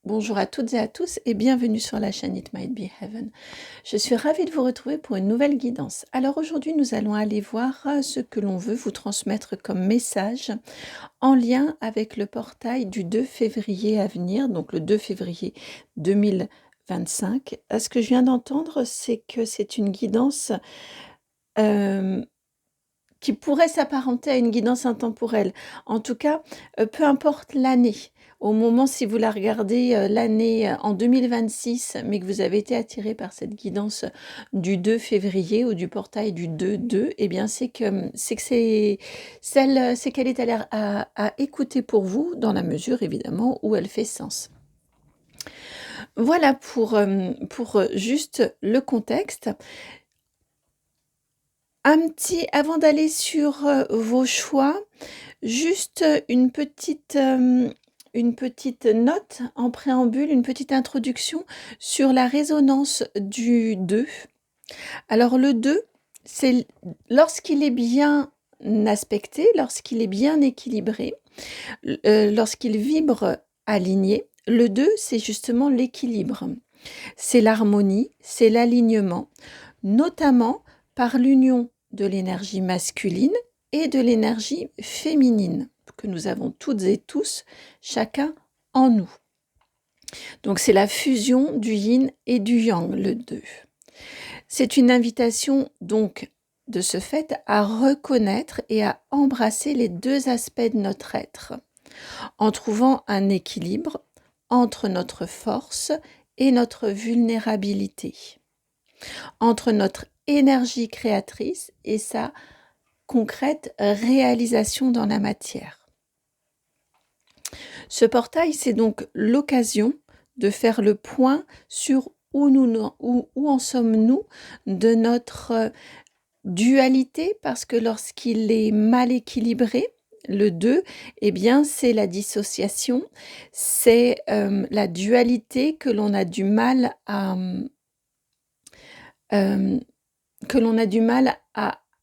Bonjour à toutes et à tous et bienvenue sur la chaîne It Might Be Heaven. Je suis ravie de vous retrouver pour une nouvelle guidance. Alors aujourd'hui, nous allons aller voir ce que l'on veut vous transmettre comme message en lien avec le portail du 2 février à venir, donc le 2 février 2025. Ce que je viens d'entendre, c'est que c'est une guidance qui pourrait s'apparenter à une guidance intemporelle. En tout cas, peu importe l'année. Au moment, si vous la regardez, l'année en 2026, mais que vous avez été attiré par cette guidance du 2 février ou du portail du 2-2, eh bien, c'est qu'elle est à écouter pour vous, dans la mesure, évidemment, où elle fait sens. Voilà pour juste le contexte. Avant d'aller sur vos choix, juste une petite note en préambule, une petite introduction sur la résonance du 2. Alors le 2, c'est lorsqu'il est bien aspecté, lorsqu'il est bien équilibré, lorsqu'il vibre aligné. Le 2, c'est justement l'équilibre, c'est l'harmonie, c'est l'alignement, notamment par l'union de l'énergie masculine et de l'énergie féminine que nous avons toutes et tous, chacun en nous. Donc c'est la fusion du yin et du yang, le 2. C'est une invitation donc de ce fait à reconnaître et à embrasser les deux aspects de notre être, en trouvant un équilibre entre notre force et notre vulnérabilité, entre notre énergie créatrice et sa concrète réalisation dans la matière. Ce portail, c'est donc l'occasion de faire le point sur où en sommes-nous de notre dualité, parce que lorsqu'il est mal équilibré, le 2, eh bien, c'est la dissociation, c'est la dualité que l'on a du mal à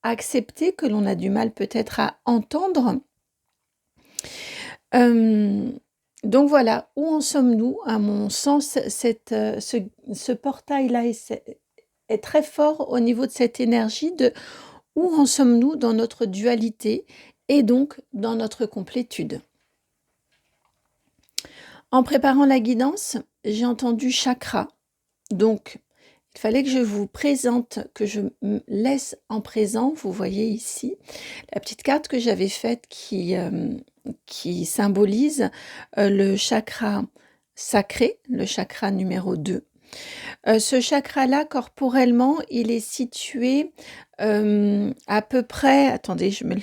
accepter, que l'on a du mal peut-être à entendre. Donc voilà, où en sommes-nous? À mon sens, ce portail-là est très fort au niveau de cette énergie de où en sommes-nous dans notre dualité et donc dans notre complétude. En préparant la guidance, j'ai entendu chakra. Donc, il fallait que je vous présente, que je me laisse en présent. Vous voyez ici la petite carte que j'avais faite qui symbolise le chakra sacré, le chakra numéro 2. Ce chakra-là, corporellement, il est situé à peu près, attendez, je mets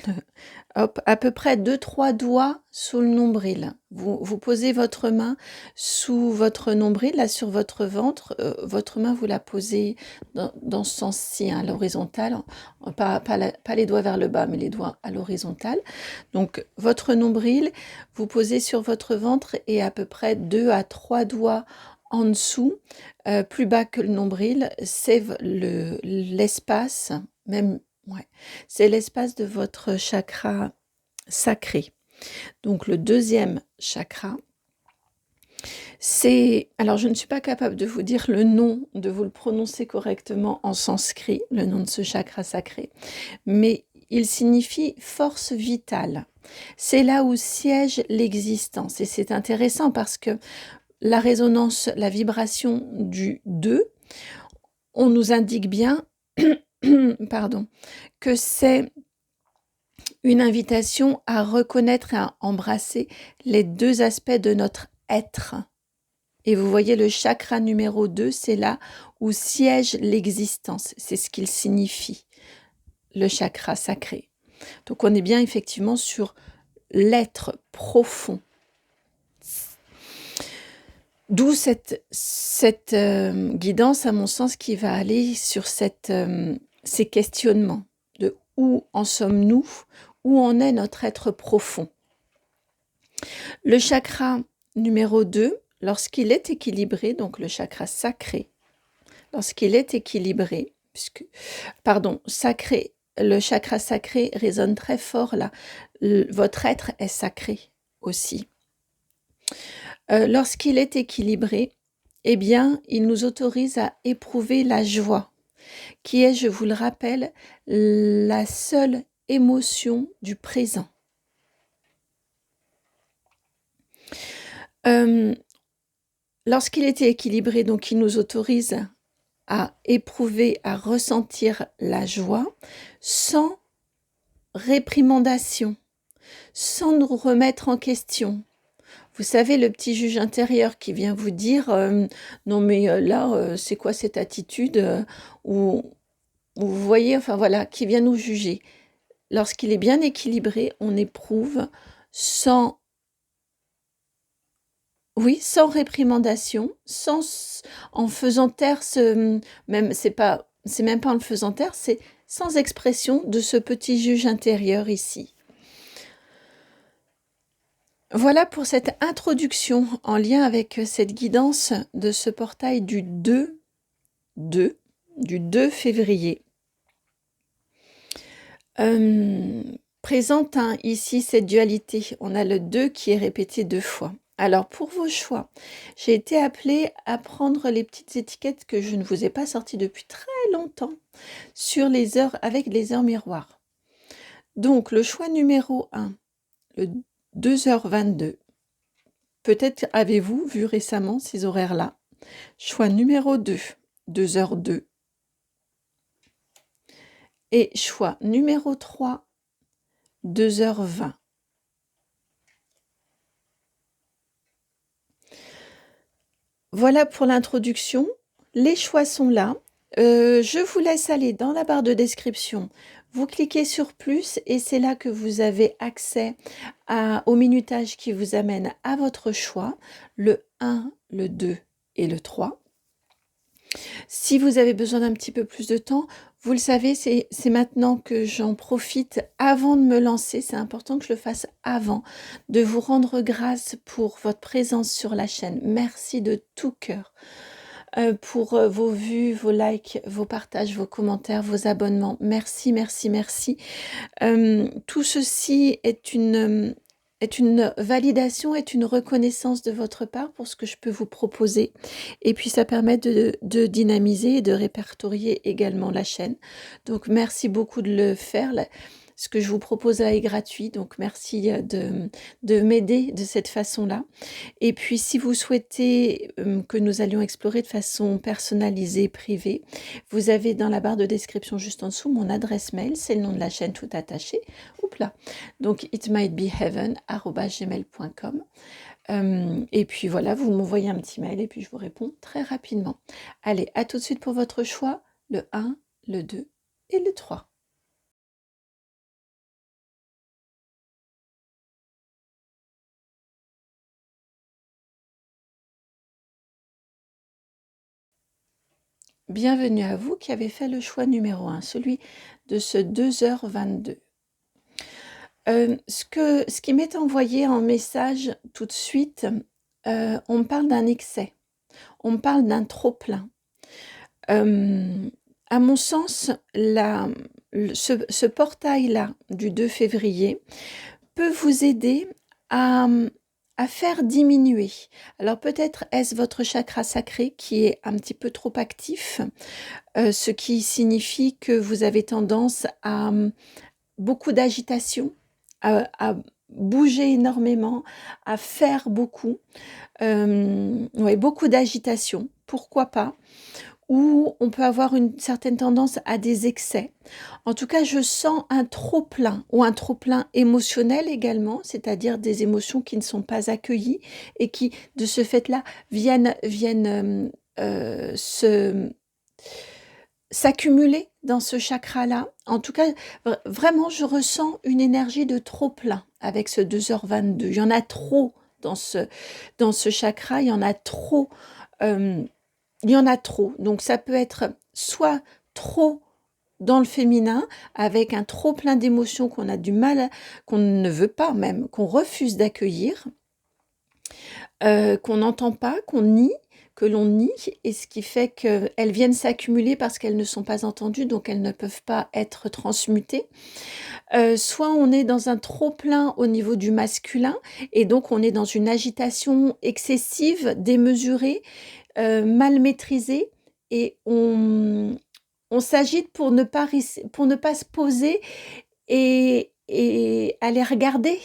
à peu près 2-3 doigts sous le nombril. Vous posez votre main sous votre nombril, là sur votre ventre. Votre main, vous la posez dans ce sens-ci, à l'horizontale, pas les doigts vers le bas, mais les doigts à l'horizontale. Donc, votre nombril, vous posez sur votre ventre et à peu près 2 à 3 doigts en dessous, plus bas que le nombril, c'est l'espace, c'est l'espace de votre chakra sacré. Donc le deuxième chakra, alors je ne suis pas capable de vous dire le nom, de vous le prononcer correctement en sanskrit, le nom de ce chakra sacré, mais il signifie force vitale. C'est là où siège l'existence, et c'est intéressant parce que la résonance, la vibration du 2, on nous indique bien que c'est une invitation à reconnaître et à embrasser les deux aspects de notre être. Et vous voyez le chakra numéro 2, c'est là où siège l'existence, c'est ce qu'il signifie, le chakra sacré. Donc on est bien effectivement sur l'être profond. D'où cette guidance, à mon sens, qui va aller sur ces questionnements de où en sommes-nous, où en est notre être profond. Le chakra numéro 2, lorsqu'il est équilibré, donc le chakra sacré, lorsqu'il est équilibré, le chakra sacré résonne très fort là, votre être est sacré aussi. Lorsqu'il est équilibré, eh bien, il nous autorise à éprouver la joie, qui est, je vous le rappelle, la seule émotion du présent. Lorsqu'il est équilibré, donc il nous autorise à éprouver, à ressentir la joie sans réprimandation, sans nous remettre en question. Vous savez, le petit juge intérieur qui vient vous dire non mais là, c'est quoi cette attitude ou vous voyez, enfin voilà, qui vient nous juger. Lorsqu'il est bien équilibré, on éprouve sans, oui, sans réprimandation, en faisant taire même c'est même pas en le faisant taire, c'est sans expression de ce petit juge intérieur ici. Voilà pour cette introduction en lien avec cette guidance de ce portail du 2 février. Présente ici cette dualité. On a le 2 qui est répété 2 fois. Alors pour vos choix, j'ai été appelée à prendre les petites étiquettes que je ne vous ai pas sorties depuis très longtemps sur les heures avec les heures miroirs. Donc le choix numéro 1, le 2h22. Peut-être avez-vous vu récemment ces horaires-là. Choix numéro 2, 2h02. Et choix numéro 3, 2h20. Voilà pour l'introduction. Les choix sont là. Je vous laisse aller dans la barre de description. Vous cliquez sur plus et c'est là que vous avez accès au minutage qui vous amène à votre choix, le 1, le 2 et le 3. Si vous avez besoin d'un petit peu plus de temps, vous le savez, c'est maintenant que j'en profite avant de me lancer. C'est important que je le fasse avant, de vous rendre grâce pour votre présence sur la chaîne. Merci de tout cœur pour vos vues, vos likes, vos partages, vos commentaires, vos abonnements. Merci, merci, merci. Tout ceci est une validation, est une reconnaissance de votre part pour ce que je peux vous proposer. Et puis, ça permet de dynamiser et de répertorier également la chaîne. Donc, merci beaucoup de le faire. Ce que je vous propose là est gratuit. Donc, merci de m'aider de cette façon-là. Et puis, si vous souhaitez que nous allions explorer de façon personnalisée, privée, vous avez dans la barre de description juste en dessous mon adresse mail. C'est le nom de la chaîne tout attaché. Oups là. Donc, itmightbeheaven@gmail.com. Et puis voilà, vous m'envoyez un petit mail et puis je vous réponds très rapidement. Allez, à tout de suite pour votre choix, le 1, le 2 et le 3. Bienvenue à vous qui avez fait le choix numéro 1, celui de ce 2h22. Ce qui m'est envoyé en message tout de suite, on me parle d'un excès, on me parle d'un trop-plein. À mon sens, ce portail-là du 2 février peut vous aider à faire diminuer. Alors peut-être est-ce votre chakra sacré qui est un petit peu trop actif, ce qui signifie que vous avez tendance à beaucoup d'agitation, à bouger énormément, à faire beaucoup. Ouais, beaucoup d'agitation, pourquoi pas? Ou on peut avoir une certaine tendance à des excès. En tout cas, je sens un trop-plein ou un trop-plein émotionnel également, c'est-à-dire des émotions qui ne sont pas accueillies et qui, de ce fait-là, viennent s'accumuler dans ce chakra-là. En tout cas, vraiment, je ressens une énergie de trop-plein avec ce 2h22. Il y en a trop dans ce chakra, il y en a trop. Il y en a trop. Donc, ça peut être soit trop dans le féminin, avec un trop plein d'émotions qu'on a du mal, qu'on ne veut pas même, qu'on refuse d'accueillir. qu'on n'entend pas, qu'on nie, que l'on nie, et ce qui fait qu'elles viennent s'accumuler parce qu'elles ne sont pas entendues, donc elles ne peuvent pas être transmutées. Soit on est dans un trop-plein au niveau du masculin, et donc on est dans une agitation excessive, démesurée, mal maîtrisée, et on s'agite pour ne pas se poser et aller regarder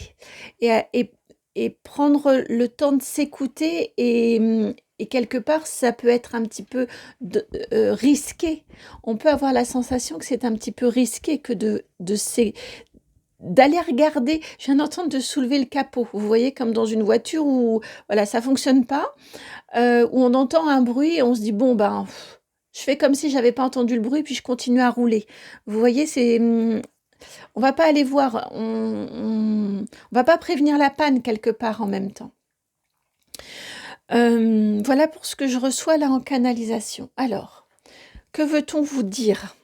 et prendre le temps de s'écouter et quelque part, ça peut être un petit peu risqué. On peut avoir la sensation que c'est un petit peu risqué que d'aller regarder. Je viens d'entendre de soulever le capot. Vous voyez, comme dans une voiture où voilà, ça fonctionne pas, où on entend un bruit et on se dit bon ben, je fais comme si j'avais pas entendu le bruit puis je continue à rouler. Vous voyez, on va pas aller voir, on va pas prévenir la panne quelque part en même temps. Voilà pour ce que je reçois là en canalisation. Alors, que veut-on vous dire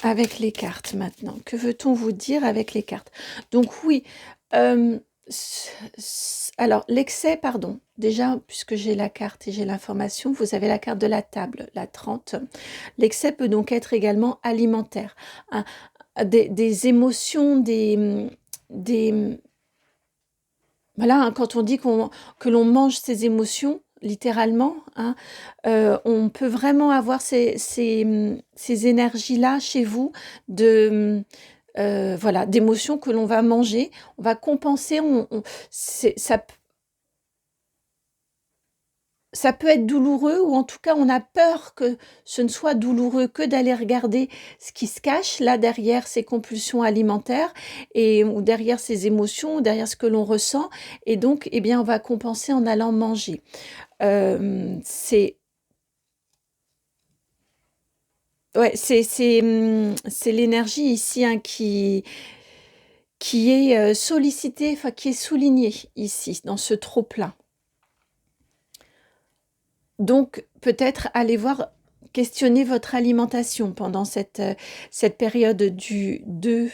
avec les cartes maintenant? Que veut-on vous dire avec les cartes? Donc oui, alors l'excès, pardon, déjà puisque j'ai la carte et j'ai l'information, vous avez la carte de la table, la 30. L'excès peut donc être également alimentaire. Des émotions, voilà, hein, quand on dit que l'on mange ses émotions, littéralement, hein, on peut vraiment avoir ces énergies-là chez vous voilà, d'émotions que l'on va manger. On va compenser, ça peut être douloureux, ou en tout cas on a peur que ce ne soit douloureux que d'aller regarder ce qui se cache là derrière ces compulsions alimentaires ou derrière ces émotions, ou derrière ce que l'on ressent, et donc eh bien on va compenser en allant manger. C'est l'énergie ici, hein, qui est sollicitée, enfin qui est soulignée ici dans ce trop plein. Donc, peut-être aller voir, questionner votre alimentation pendant cette période du 2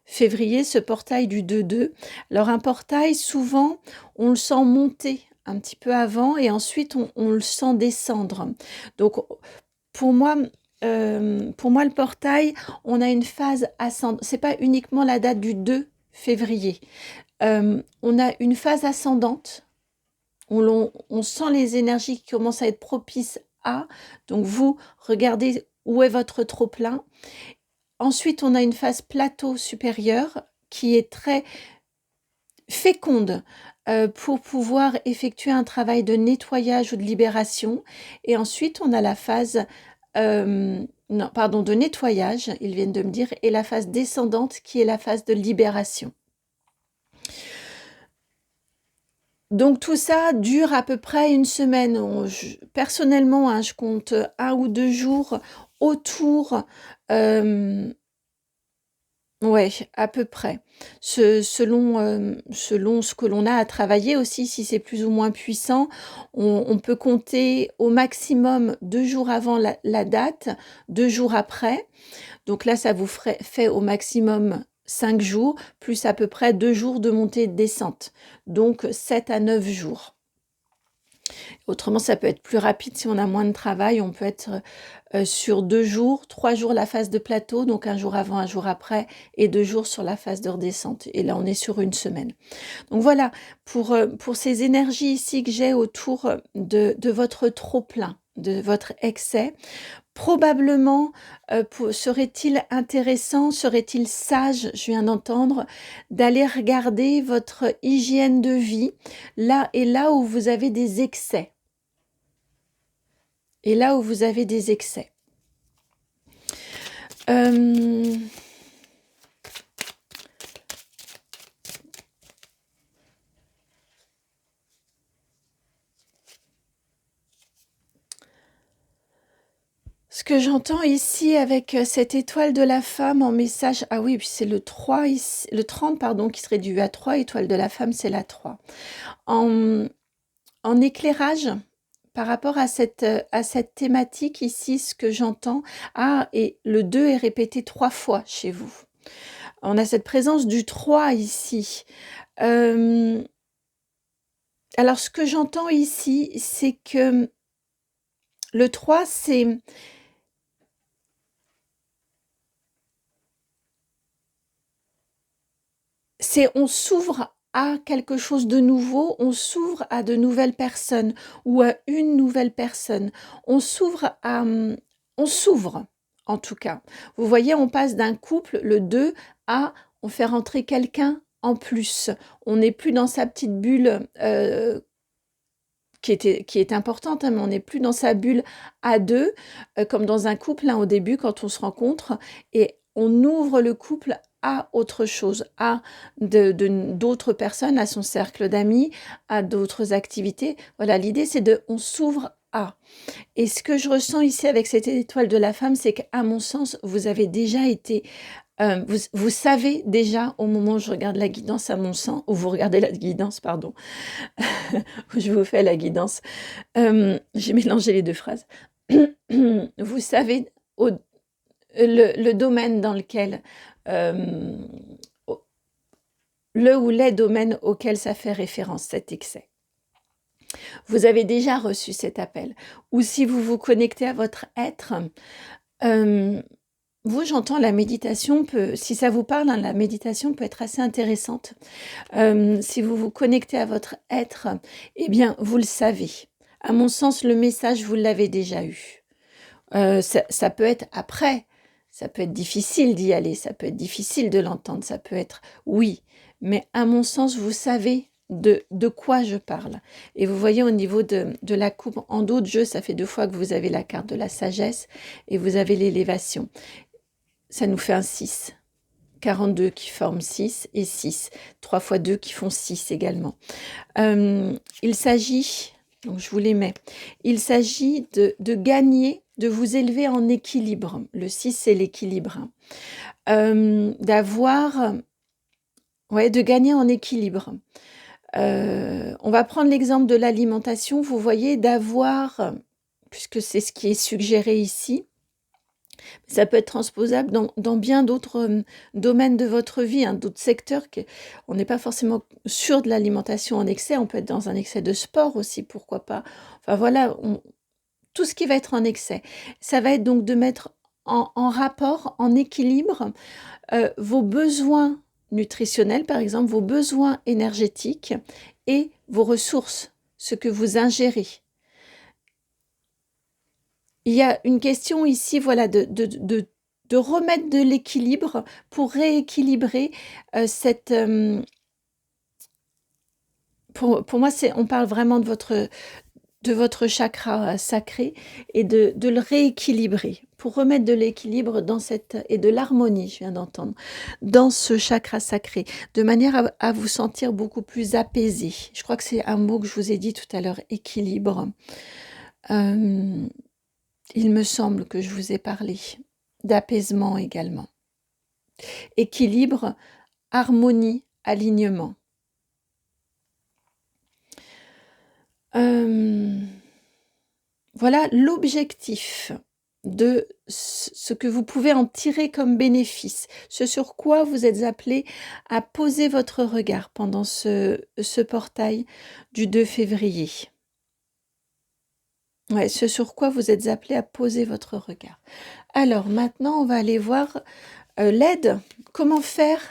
février, ce portail du 2-2. Alors, un portail, souvent, on le sent monter un petit peu avant et ensuite on le sent descendre. Donc, pour moi, le portail, on a une phase ascendante. C'est pas uniquement la date du 2 février. On a une phase ascendante. On sent les énergies qui commencent à être propices à. Donc vous, regardez où est votre trop-plein. Ensuite, on a une phase plateau supérieur qui est très féconde pour pouvoir effectuer un travail de nettoyage ou de libération. Et ensuite, on a la phase de nettoyage, ils viennent de me dire, et la phase descendante qui est la phase de libération. Donc tout ça dure à peu près une semaine. Personnellement, hein, je compte 1 ou 2 jours autour, ouais, à peu près. Selon ce que l'on a à travailler aussi, si c'est plus ou moins puissant, on peut compter au maximum 2 jours avant la date, 2 jours après. Donc là, ça vous fait au maximum 5 jours, plus à peu près 2 jours de montée et de descente. Donc 7 à 9 jours. Autrement, ça peut être plus rapide si on a moins de travail. On peut être sur 2 jours, 3 jours la phase de plateau, donc 1 jour avant, 1 jour après, et 2 jours sur la phase de redescente. Et là, on est sur une semaine. Donc voilà, pour ces énergies ici que j'ai autour de votre trop-plein, de votre excès. Probablement, serait-il intéressant, serait-il sage, je viens d'entendre, d'aller regarder votre hygiène de vie, là où vous avez des excès. Et là où vous avez des excès. Ce que j'entends ici avec cette étoile de la femme en message, ah oui, puis c'est le 3 ici, le 30, pardon, qui se réduit à 3, étoile de la femme, c'est la 3. En éclairage, par rapport à cette thématique ici, ce que j'entends, et le 2 est répété 3 fois chez vous. On a cette présence du 3 ici. alors ce que j'entends ici, c'est que le 3, c'est on s'ouvre à quelque chose de nouveau, on s'ouvre à de nouvelles personnes ou à une nouvelle personne. On s'ouvre à, on s'ouvre en tout cas. Vous voyez, on passe d'un couple, le 2, à on fait rentrer quelqu'un en plus. On n'est plus dans sa petite bulle qui est importante, hein, mais on n'est plus dans sa bulle à deux, comme dans un couple, hein, au début, quand on se rencontre, et on ouvre le couple à autre chose, à d'autres personnes, à son cercle d'amis, à d'autres activités. Voilà, l'idée, c'est on s'ouvre à. Et ce que je ressens ici avec cette étoile de la femme, c'est qu'à mon sens, vous avez déjà été vous savez déjà, au moment où je regarde la guidance, à mon sens, ou vous regardez la guidance, pardon, où je vous fais la guidance, j'ai mélangé les deux phrases. Vous savez le domaine dans lequel, le ou les domaines auxquels ça fait référence, cet excès. Vous avez déjà reçu cet appel. Ou si vous vous connectez à votre être, vous, j'entends la méditation si ça vous parle, hein, la méditation peut être assez intéressante. Si vous vous connectez à votre être, eh bien, vous le savez. À mon sens, le message, vous l'avez déjà eu. Ça peut être après, ça peut être difficile d'y aller, ça peut être difficile de l'entendre, ça peut être oui, mais à mon sens, vous savez de quoi je parle. Et vous voyez au niveau de la coupe, en dos de jeu, ça fait 2 fois que vous avez la carte de la sagesse et vous avez l'élévation. Ça nous fait un 6. 42 qui forment 6 et 6. 3 fois 2 qui font 6 également. Il s'agit, donc je vous les mets, il s'agit de gagner, de vous élever en équilibre. Le 6, c'est l'équilibre. D'avoir, ouais, de gagner en équilibre. On va prendre l'exemple de l'alimentation, vous voyez, d'avoir, puisque c'est ce qui est suggéré ici, ça peut être transposable dans bien d'autres domaines de votre vie, hein, d'autres secteurs. On n'est pas forcément sûr de l'alimentation en excès, on peut être dans un excès de sport aussi, pourquoi pas. Enfin voilà, tout ce qui va être en excès. Ça va être donc de mettre en rapport, en équilibre, vos besoins nutritionnels, par exemple, vos besoins énergétiques et vos ressources, ce que vous ingérez. Il y a une question ici, voilà, de remettre de l'équilibre pour rééquilibrer cette... pour moi, on parle vraiment de votre chakra sacré et de le rééquilibrer, pour remettre de l'équilibre et de l'harmonie, je viens d'entendre, dans ce chakra sacré, de manière à vous sentir beaucoup plus apaisé. Je crois que c'est un mot que je vous ai dit tout à l'heure, équilibre. Il me semble que je vous ai parlé d'apaisement également. Équilibre, harmonie, alignement. Voilà l'objectif de ce que vous pouvez en tirer comme bénéfice, ce sur quoi vous êtes appelé à poser votre regard pendant ce portail du 2 février. Ouais, ce sur quoi vous êtes appelé à poser votre regard. Alors maintenant, on va aller voir l'aide. Comment faire?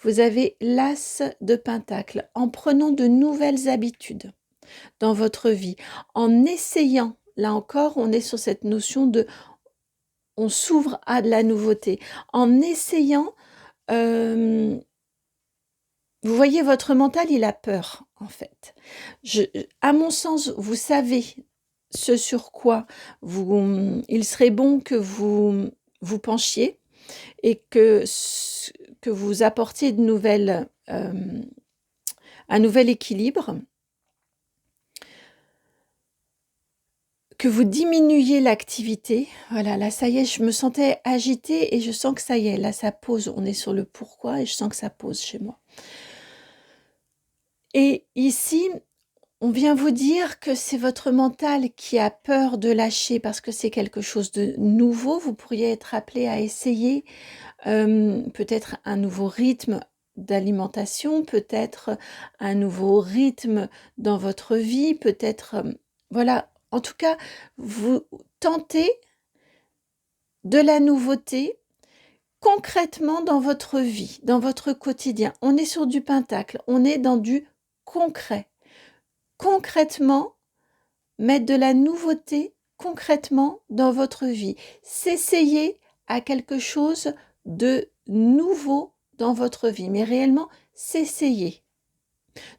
Vous avez l'as de pentacle. En prenant de nouvelles habitudes dans votre vie, en essayant, là encore, on est sur cette notion de on s'ouvre à de la nouveauté. En essayant, vous voyez, votre mental, il a peur, en fait. À mon sens, vous savez ce sur quoi il serait bon que vous penchiez et que vous apportiez un nouvel équilibre, que vous diminuiez l'activité. Voilà, là, ça y est, je me sentais agitée et je sens que ça y est, là, ça pose. On est sur le pourquoi et je sens que ça pose chez moi. Et ici, on vient vous dire que c'est votre mental qui a peur de lâcher parce que c'est quelque chose de nouveau. Vous pourriez être appelé à essayer peut-être un nouveau rythme d'alimentation, peut-être un nouveau rythme dans votre vie, peut-être, voilà, en tout cas, vous tentez de la nouveauté concrètement dans votre vie, dans votre quotidien. On est sur du pentacle, on est dans du concret. Concrètement, mettre de la nouveauté concrètement dans votre vie. S'essayer à quelque chose de nouveau dans votre vie, mais réellement s'essayer.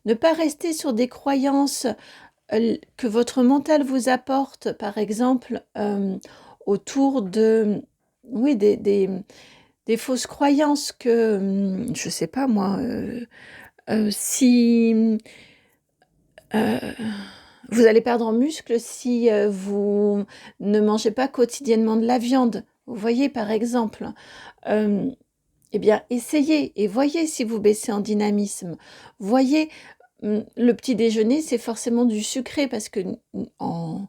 Ne pas rester sur des croyances que votre mental vous apporte, par exemple, autour de, oui, des fausses croyances que, je sais pas moi, si vous allez perdre en muscle si vous ne mangez pas quotidiennement de la viande. Vous voyez, par exemple, eh bien, essayez et voyez si vous baissez en dynamisme. Voyez, le petit déjeuner, c'est forcément du sucré parce que en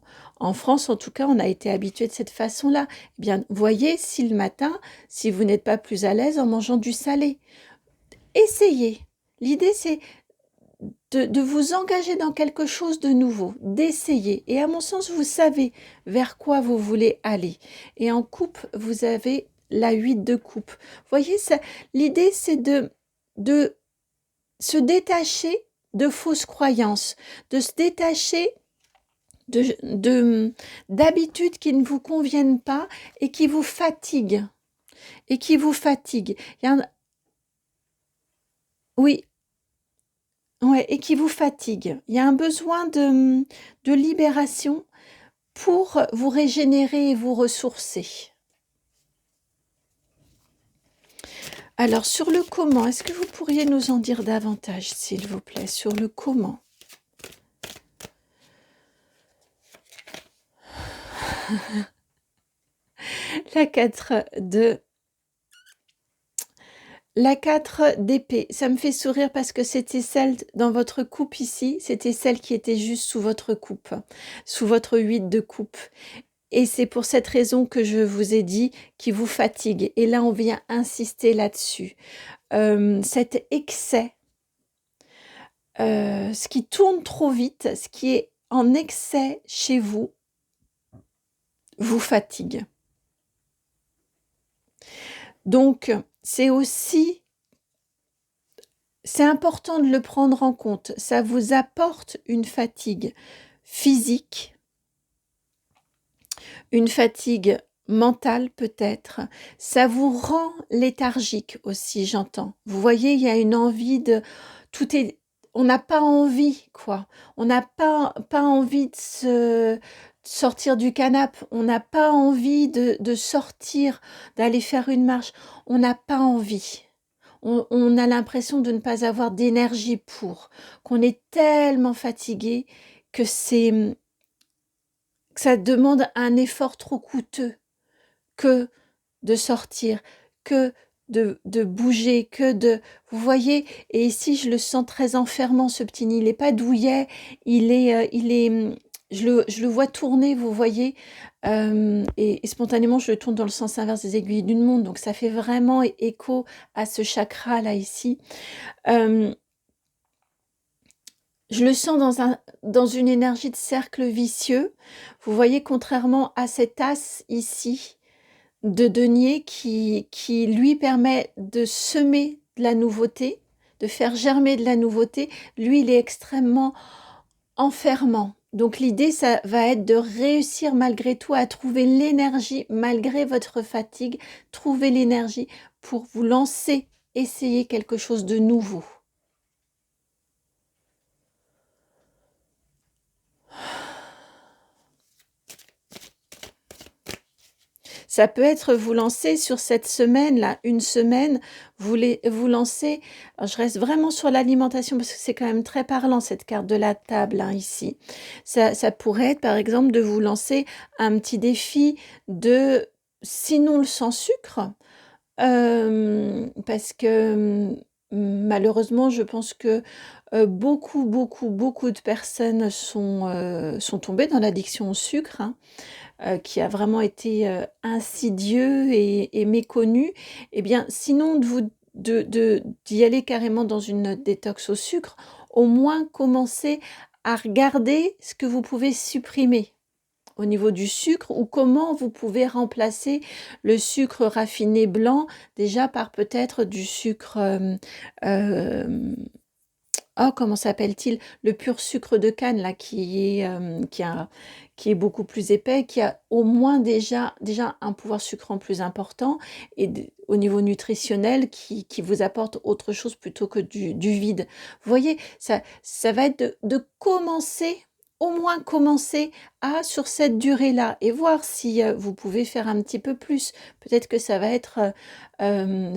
France, en tout cas, on a été habitué de cette façon-là. Eh bien, voyez si le matin, si vous n'êtes pas plus à l'aise en mangeant du salé. Essayez. L'idée, c'est de vous engager dans quelque chose de nouveau, d'essayer. Et à mon sens, vous savez vers quoi vous voulez aller. Et en coupe, vous avez la 8 de coupe. Vous voyez, l'idée, c'est de se détacher de fausses croyances, de se détacher d'habitudes qui ne vous conviennent pas et qui vous fatiguent. Et qui vous fatiguent. Oui, ouais, et qui vous fatigue. Il y a un besoin de libération pour vous régénérer et vous ressourcer. Alors, sur le comment, est-ce que vous pourriez nous en dire davantage, s'il vous plaît, sur le comment? La 4 d'épée, ça me fait sourire parce que c'était celle dans votre coupe ici, c'était celle qui était juste sous votre coupe, sous votre 8 de coupe. Et c'est pour cette raison que je vous ai dit qui vous fatigue. Et là, on vient insister là-dessus. Cet excès, ce qui tourne trop vite, ce qui est en excès chez vous, vous fatigue. Donc, c'est important de le prendre en compte. Ça vous apporte une fatigue physique, une fatigue mentale peut-être. Ça vous rend léthargique aussi, j'entends. Vous voyez, il y a une envie de... On n'a pas envie, quoi. On n'a pas envie de sortir du canapé. On n'a pas envie de sortir, d'aller faire une marche. On n'a pas envie. On a l'impression de ne pas avoir d'énergie qu'on est tellement fatigué que ça demande un effort trop coûteux que de sortir, que de bouger, vous voyez, et ici je le sens très enfermant ce petit nid, il n'est pas douillet, je le vois tourner, vous voyez, et spontanément je le tourne dans le sens inverse des aiguilles d'une montre, donc ça fait vraiment écho à ce chakra là ici. Je le sens dans une énergie de cercle vicieux. Vous voyez, contrairement à cet as ici de denier qui lui permet de semer de la nouveauté, de faire germer de la nouveauté, lui, il est extrêmement enfermant. Donc l'idée, ça va être de réussir malgré tout à trouver l'énergie, malgré votre fatigue, trouver l'énergie pour vous lancer, essayer quelque chose de nouveau. Ça peut être vous lancer sur cette semaine-là, une semaine, vous lancez, alors je reste vraiment sur l'alimentation parce que c'est quand même très parlant cette carte de la table hein, ici. Ça pourrait être par exemple de vous lancer un petit défi de, sinon le sans sucre, parce que malheureusement je pense que beaucoup de personnes sont tombées dans l'addiction au sucre, hein. Qui a vraiment été insidieux et méconnu, eh bien, sinon d'y aller carrément dans une détox au sucre, au moins commencez à regarder ce que vous pouvez supprimer au niveau du sucre ou comment vous pouvez remplacer le sucre raffiné blanc déjà par peut-être du sucre, oh, comment s'appelle-t-il? Le pur sucre de canne là qui est beaucoup plus épais, qui a au moins déjà un pouvoir sucrant plus important et au niveau nutritionnel qui vous apporte autre chose plutôt que du vide. Vous voyez, ça va être de commencer, au moins commencer à sur cette durée-là et voir si vous pouvez faire un petit peu plus. Peut-être que ça va être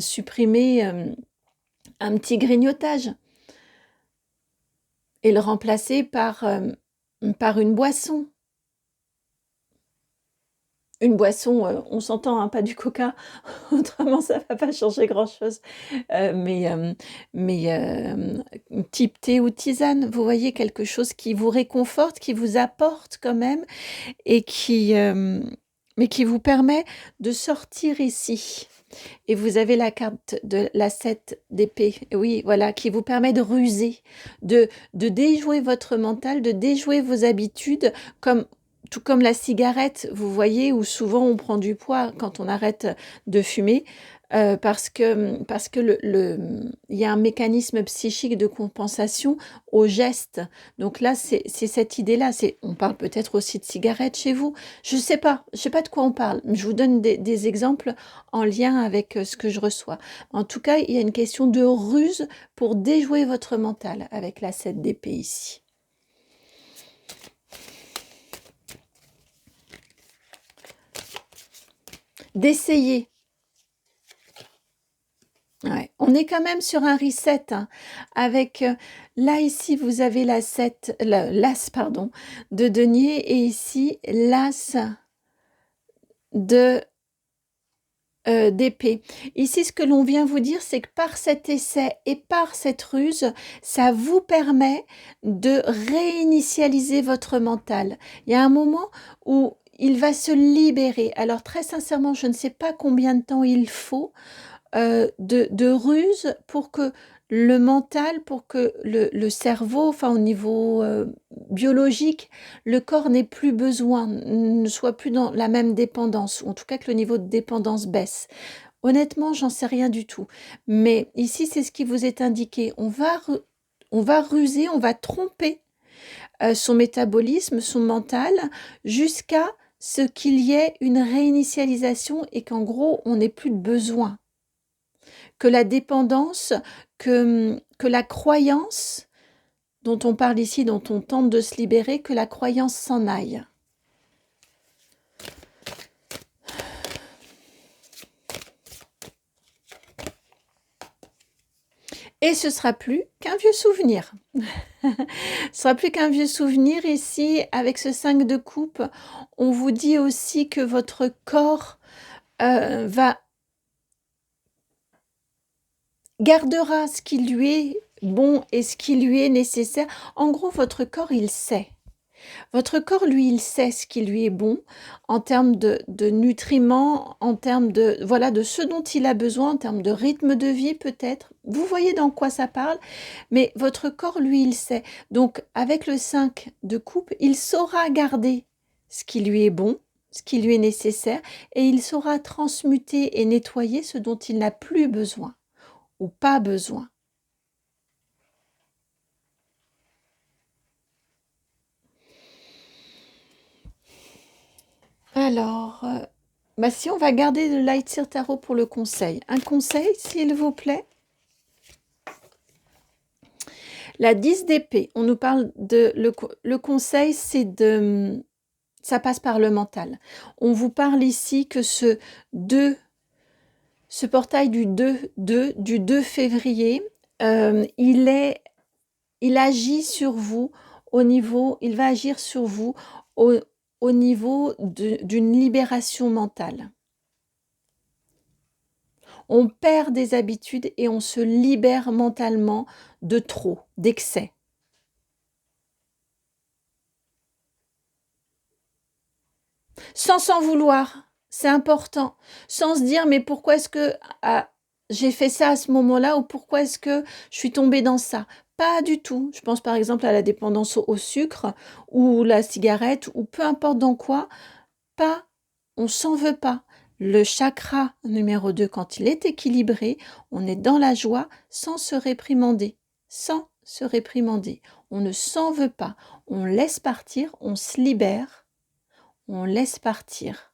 supprimer un petit grignotage et le remplacer par une boisson. Une boisson, on s'entend, hein, pas du coca, autrement ça va pas changer grand-chose. Mais type thé ou tisane, vous voyez, quelque chose qui vous réconforte, qui vous apporte quand même et mais qui vous permet de sortir ici. Et vous avez la carte de la 7 d'épée, oui, voilà, qui vous permet de ruser, de déjouer votre mental, de déjouer vos habitudes, tout comme la cigarette, vous voyez, où souvent on prend du poids quand on arrête de fumer, parce que il y a un mécanisme psychique de compensation au geste. Donc là, c'est cette idée-là. On parle peut-être aussi de cigarette chez vous. Je sais pas de quoi on parle. Je vous donne des exemples en lien avec ce que je reçois. En tout cas, il y a une question de ruse pour déjouer votre mental avec la 7 d'épée ici. D'essayer. Ouais. On est quand même sur un reset hein, avec là ici vous avez l'as pardon de denier et ici l'as de d'épée. Ici, ce que l'on vient vous dire, c'est que par cet essai et par cette ruse, ça vous permet de réinitialiser votre mental. Il y a un moment où il va se libérer. Alors très sincèrement, je ne sais pas combien de temps il faut de ruse pour que le mental, pour que le cerveau, enfin au niveau biologique, le corps n'ait plus besoin, ne soit plus dans la même dépendance, ou en tout cas que le niveau de dépendance baisse. Honnêtement, j'en sais rien du tout. Mais ici, c'est ce qui vous est indiqué. On va ruser, on va tromper son métabolisme, son mental, jusqu'à ce qu'il y ait une réinitialisation et qu'en gros, on n'ait plus de besoin. Que la dépendance, que la croyance dont on parle ici, dont on tente de se libérer, que la croyance s'en aille. Et ce sera plus qu'un vieux souvenir. Ce sera plus qu'un vieux souvenir ici, avec ce 5 de coupe. On vous dit aussi que votre corps gardera ce qui lui est bon et ce qui lui est nécessaire. En gros, votre corps, il sait. Votre corps, lui, il sait ce qui lui est bon en termes de nutriments, en termes de, voilà, de ce dont il a besoin, en termes de rythme de vie peut-être. Vous voyez dans quoi ça parle, mais votre corps, lui, il sait. Donc, avec le 5 de coupe, il saura garder ce qui lui est bon, ce qui lui est nécessaire, et il saura transmuter et nettoyer ce dont il n'a plus besoin ou pas besoin. Alors, si on va garder le Lightseer Tarot pour le conseil. Un conseil, s'il vous plaît. La 10 d'épée, on nous parle de... Le conseil, c'est de... Ça passe par le mental. On vous parle ici que ce portail du 2 février, il agit sur vous au niveau... Il va agir sur vous au niveau d'une libération mentale. On perd des habitudes et on se libère mentalement de trop, d'excès. Sans s'en vouloir, c'est important. Sans se dire, mais pourquoi est-ce que j'ai fait ça à ce moment-là ou pourquoi est-ce que je suis tombée dans ça? Pas du tout. Je pense par exemple à la dépendance au sucre ou la cigarette ou peu importe dans quoi, pas, on s'en veut pas. Le chakra numéro 2, quand il est équilibré, on est dans la joie sans se réprimander. Sans se réprimander. On ne s'en veut pas. On laisse partir, on se libère, on laisse partir.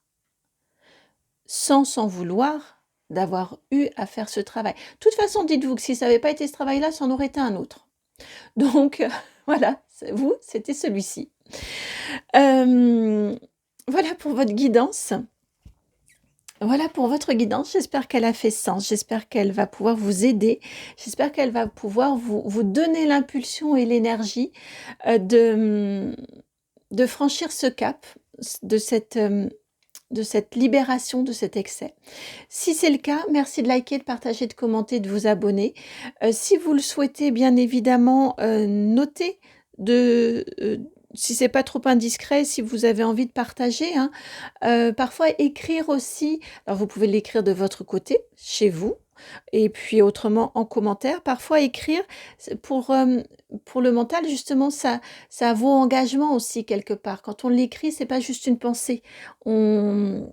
Sans s'en vouloir d'avoir eu à faire ce travail. De toute façon, dites-vous que si ça n'avait pas été ce travail-là, ça en aurait été un autre. Donc, voilà, vous, c'était celui-ci. Voilà pour votre guidance. Voilà pour votre guidance. J'espère qu'elle a fait sens. J'espère qu'elle va pouvoir vous aider. J'espère qu'elle va pouvoir vous donner l'impulsion et l'énergie de franchir ce cap, de cette libération de cet excès. Si c'est le cas, merci de liker, de partager, de commenter, de vous abonner. Si vous le souhaitez, bien évidemment, notez si c'est pas trop indiscret, si vous avez envie de partager, hein. Parfois écrire aussi, alors vous pouvez l'écrire de votre côté, chez vous, et puis autrement en commentaire. Parfois écrire, pour le mental, justement, ça vaut engagement aussi quelque part. Quand on l'écrit, c'est pas juste une pensée. Comme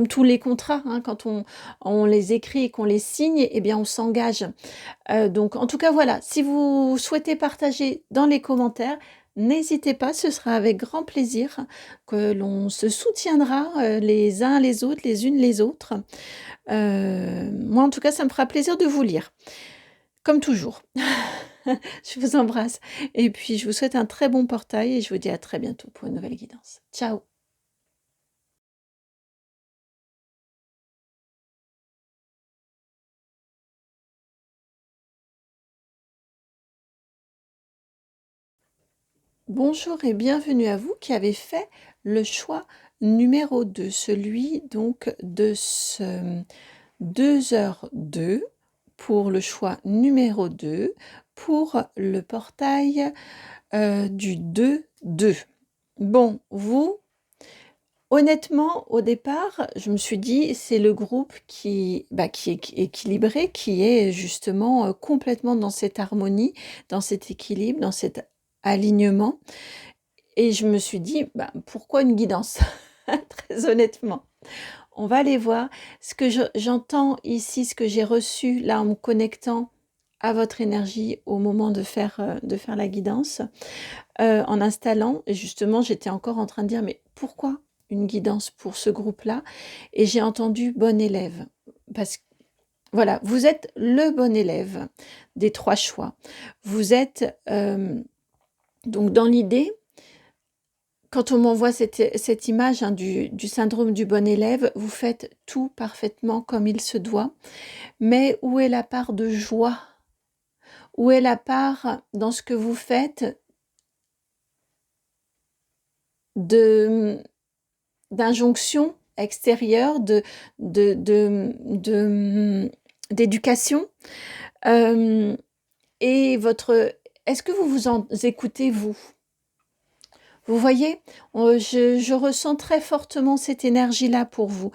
tous les contrats, hein, quand on les écrit et qu'on les signe, eh bien on s'engage. Donc en tout cas voilà, si vous souhaitez partager dans les commentaires, n'hésitez pas, ce sera avec grand plaisir que l'on se soutiendra les uns les autres, les unes les autres. Moi en tout cas, ça me fera plaisir de vous lire, comme toujours. Je vous embrasse et puis je vous souhaite un très bon portail et je vous dis à très bientôt pour une nouvelle guidance. Ciao! Bonjour et bienvenue à vous qui avez fait le choix numéro 2, celui donc de ce 2h02 pour le choix numéro 2 pour le portail du 2-2. Bon, vous, honnêtement, au départ, je me suis dit, c'est le groupe qui est équilibré, qui est justement complètement dans cette harmonie, dans cet équilibre, dans cet alignement. Et je me suis dit, pourquoi une guidance? Très honnêtement. On va aller voir ce que j'entends ici, ce que j'ai reçu là en me connectant à votre énergie au moment de faire la guidance, en installant. Et justement, j'étais encore en train de dire, mais pourquoi une guidance pour ce groupe-là? Et j'ai entendu bon élève. Parce que, voilà, vous êtes le bon élève des 3 choix. Vous êtes, donc dans l'idée, quand on m'envoie cette image hein, du syndrome du bon élève, vous faites tout parfaitement comme il se doit. Mais où est la part de joie? Où est la part dans ce que vous faites d'injonction extérieure, d'éducation? Et est-ce que vous vous en écoutez, vous? Vous voyez, je ressens très fortement cette énergie-là pour vous.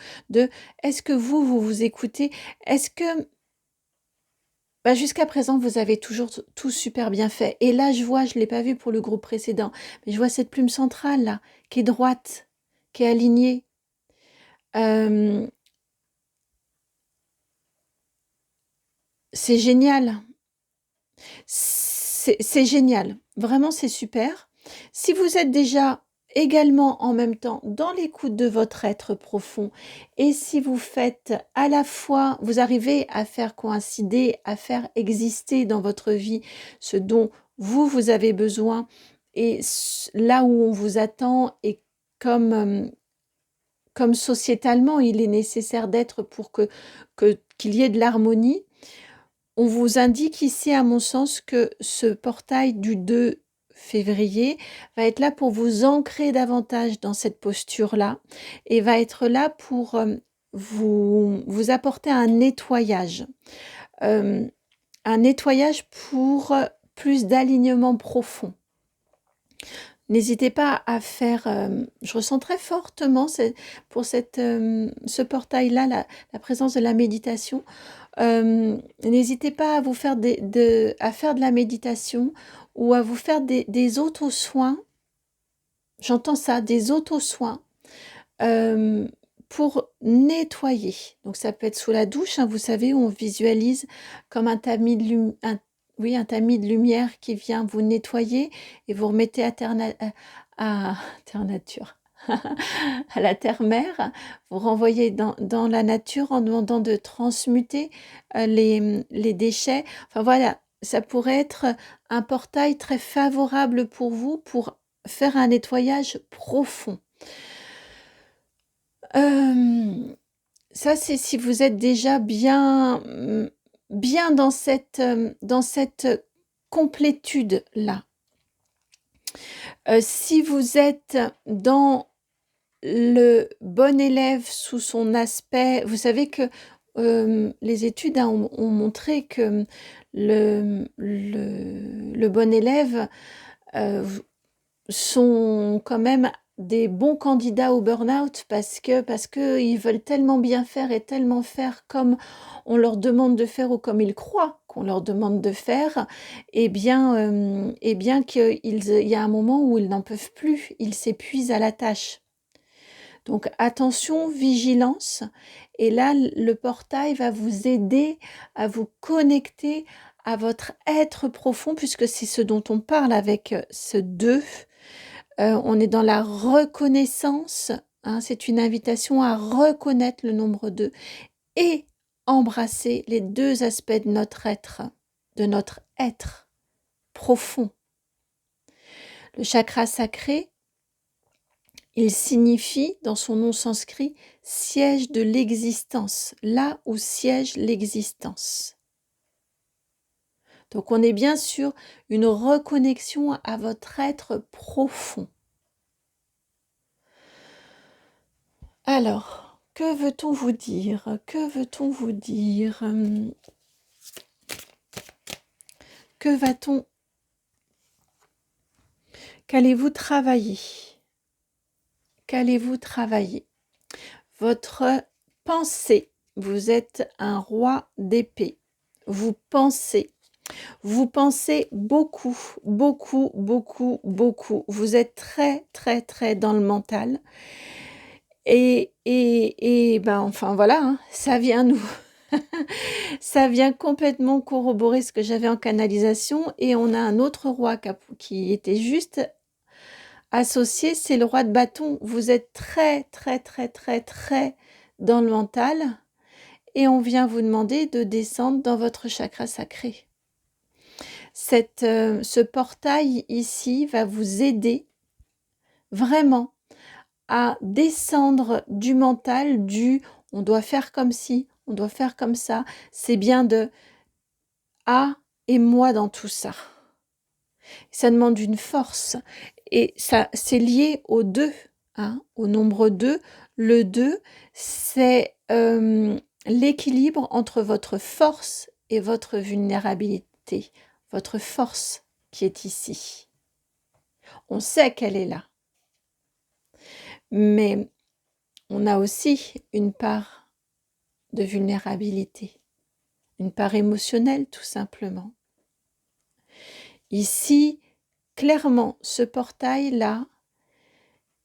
Est-ce que vous vous écoutez? Est-ce que jusqu'à présent, vous avez toujours tout super bien fait. Et là, je vois, je ne l'ai pas vu pour le groupe précédent, mais je vois cette plume centrale là, qui est droite, qui est alignée. C'est génial. C'est génial. Vraiment, c'est super. Si vous êtes déjà également en même temps dans l'écoute de votre être profond et si vous faites à la fois, vous arrivez à faire coïncider, à faire exister dans votre vie ce dont vous avez besoin et là où on vous attend et comme sociétalement il est nécessaire d'être pour qu'il y ait de l'harmonie, on vous indique ici, à mon sens, que ce portail du 2 février va être là pour vous ancrer davantage dans cette posture-là et va être là pour vous apporter un nettoyage. Un nettoyage pour plus d'alignement profond. N'hésitez pas à faire, je ressens très fortement pour ce portail-là, la présence de la méditation, N'hésitez pas à vous faire à faire de la méditation ou à vous faire des auto-soins. J'entends ça, des auto-soins euh, pour nettoyer. Donc ça peut être sous la douche, hein, vous savez, où on visualise comme un tamis de oui, un tamis de lumière qui vient vous nettoyer et vous remettez à à terre nature. À la terre-mère, vous renvoyez dans la nature en demandant de transmuter les déchets. Enfin voilà, ça pourrait être un portail très favorable pour vous pour faire un nettoyage profond. Ça, c'est si vous êtes déjà bien dans cette complétude-là. Si vous êtes dans le bon élève sous son aspect, vous savez que les études ont montré que le bon élève sont quand même des bons candidats au burn-out parce que ils veulent tellement bien faire et tellement faire comme on leur demande de faire ou comme ils croient qu'on leur demande de faire, et bien qu'il y a un moment où ils n'en peuvent plus, ils s'épuisent à la tâche. Donc attention, vigilance, et là le portail va vous aider à vous connecter à votre être profond, puisque c'est ce dont on parle avec ce 2. On est dans la reconnaissance, hein, c'est une invitation à reconnaître le nombre 2 et embrasser les 2 aspects de notre être profond. Le chakra sacré, il signifie, dans son nom sanskrit, siège de l'existence, là où siège l'existence. Donc on est bien sur une reconnexion à votre être profond. Alors, que veut-on vous dire? Que veut-on vous dire? Que va-t-on? Qu'allez-vous travailler? Qu'allez-vous travailler? Votre pensée, vous êtes un roi d'épée. Vous pensez beaucoup, beaucoup, beaucoup, beaucoup. Vous êtes très, très, très dans le mental. Et ben, enfin voilà, hein, ça vient nous... Ça vient complètement corroborer ce que j'avais en canalisation. Et on a un autre roi qui était juste associé, c'est le roi de bâton. Vous êtes très, très, très, très, très dans le mental. Et on vient vous demander de descendre dans votre chakra sacré. Ce portail ici va vous aider vraiment à descendre du mental, on doit faire comme ci, on doit faire comme ça. C'est bien de et moi dans tout ça. Ça demande une force et ça c'est lié au 2, hein, au nombre 2. Le 2, c'est l'équilibre entre votre force et votre vulnérabilité, votre force qui est ici. On sait qu'elle est là, mais on a aussi une part de vulnérabilité, une part émotionnelle tout simplement. Ici, clairement, ce portail-là,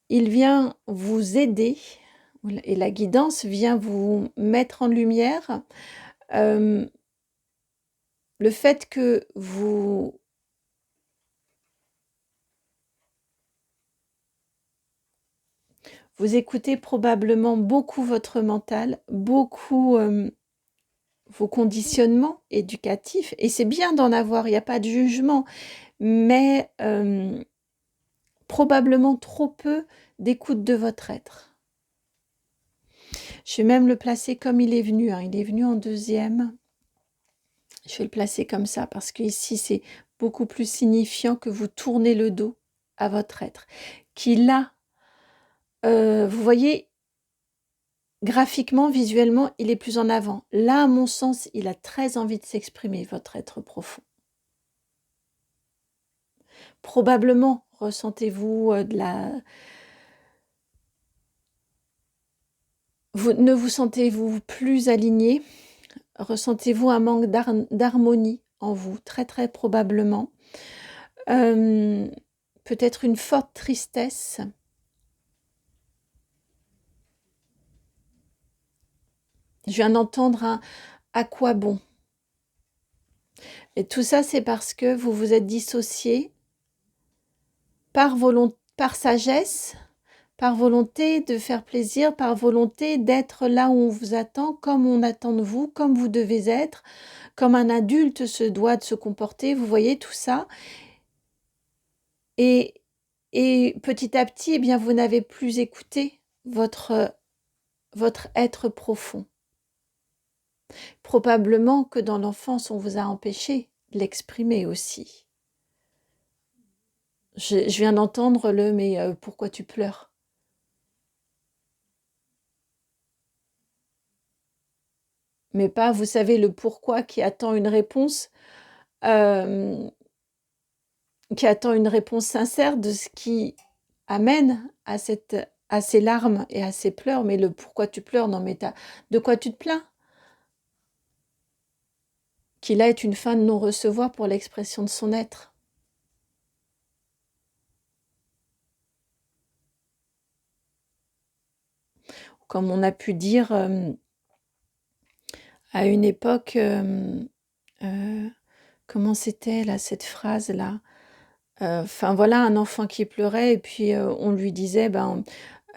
il vient vous aider et la guidance vient vous mettre en lumière le fait que vous écoutez probablement beaucoup votre mental, beaucoup vos conditionnements éducatifs, et c'est bien d'en avoir, il n'y a pas de jugement, mais probablement trop peu d'écoute de votre être. Je vais même le placer comme il est venu, hein. Il est venu en 2e. Je vais le placer comme ça parce qu'ici, c'est beaucoup plus signifiant que vous tournez le dos à votre être. Qui là, vous voyez, graphiquement, visuellement, il est plus en avant. Là, à mon sens, il a très envie de s'exprimer, votre être profond. Probablement, ressentez-vous ne vous sentez-vous plus aligné? ressentez-vous un manque d'harmonie en vous, très très probablement. Peut-être une forte tristesse. Je viens d'entendre un « à quoi bon ?» Et tout ça, c'est parce que vous vous êtes dissocié par sagesse, par volonté de faire plaisir, par volonté d'être là où on vous attend, comme on attend de vous, comme vous devez être, comme un adulte se doit de se comporter. Vous voyez tout ça. Et petit à petit, eh bien, vous n'avez plus écouté votre être profond. Probablement que dans l'enfance, on vous a empêché de l'exprimer aussi. Je viens d'entendre le « mais pourquoi tu pleures ?» Mais pas, vous savez, le pourquoi qui attend une réponse, sincère de ce qui amène à ces larmes et à ces pleurs. Mais le pourquoi tu pleures, non mais de quoi tu te plains? Qui là est une fin de non-recevoir pour l'expression de son être. Comme on a pu dire à une époque, comment c'était là cette phrase là? Enfin voilà, un enfant qui pleurait et puis on lui disait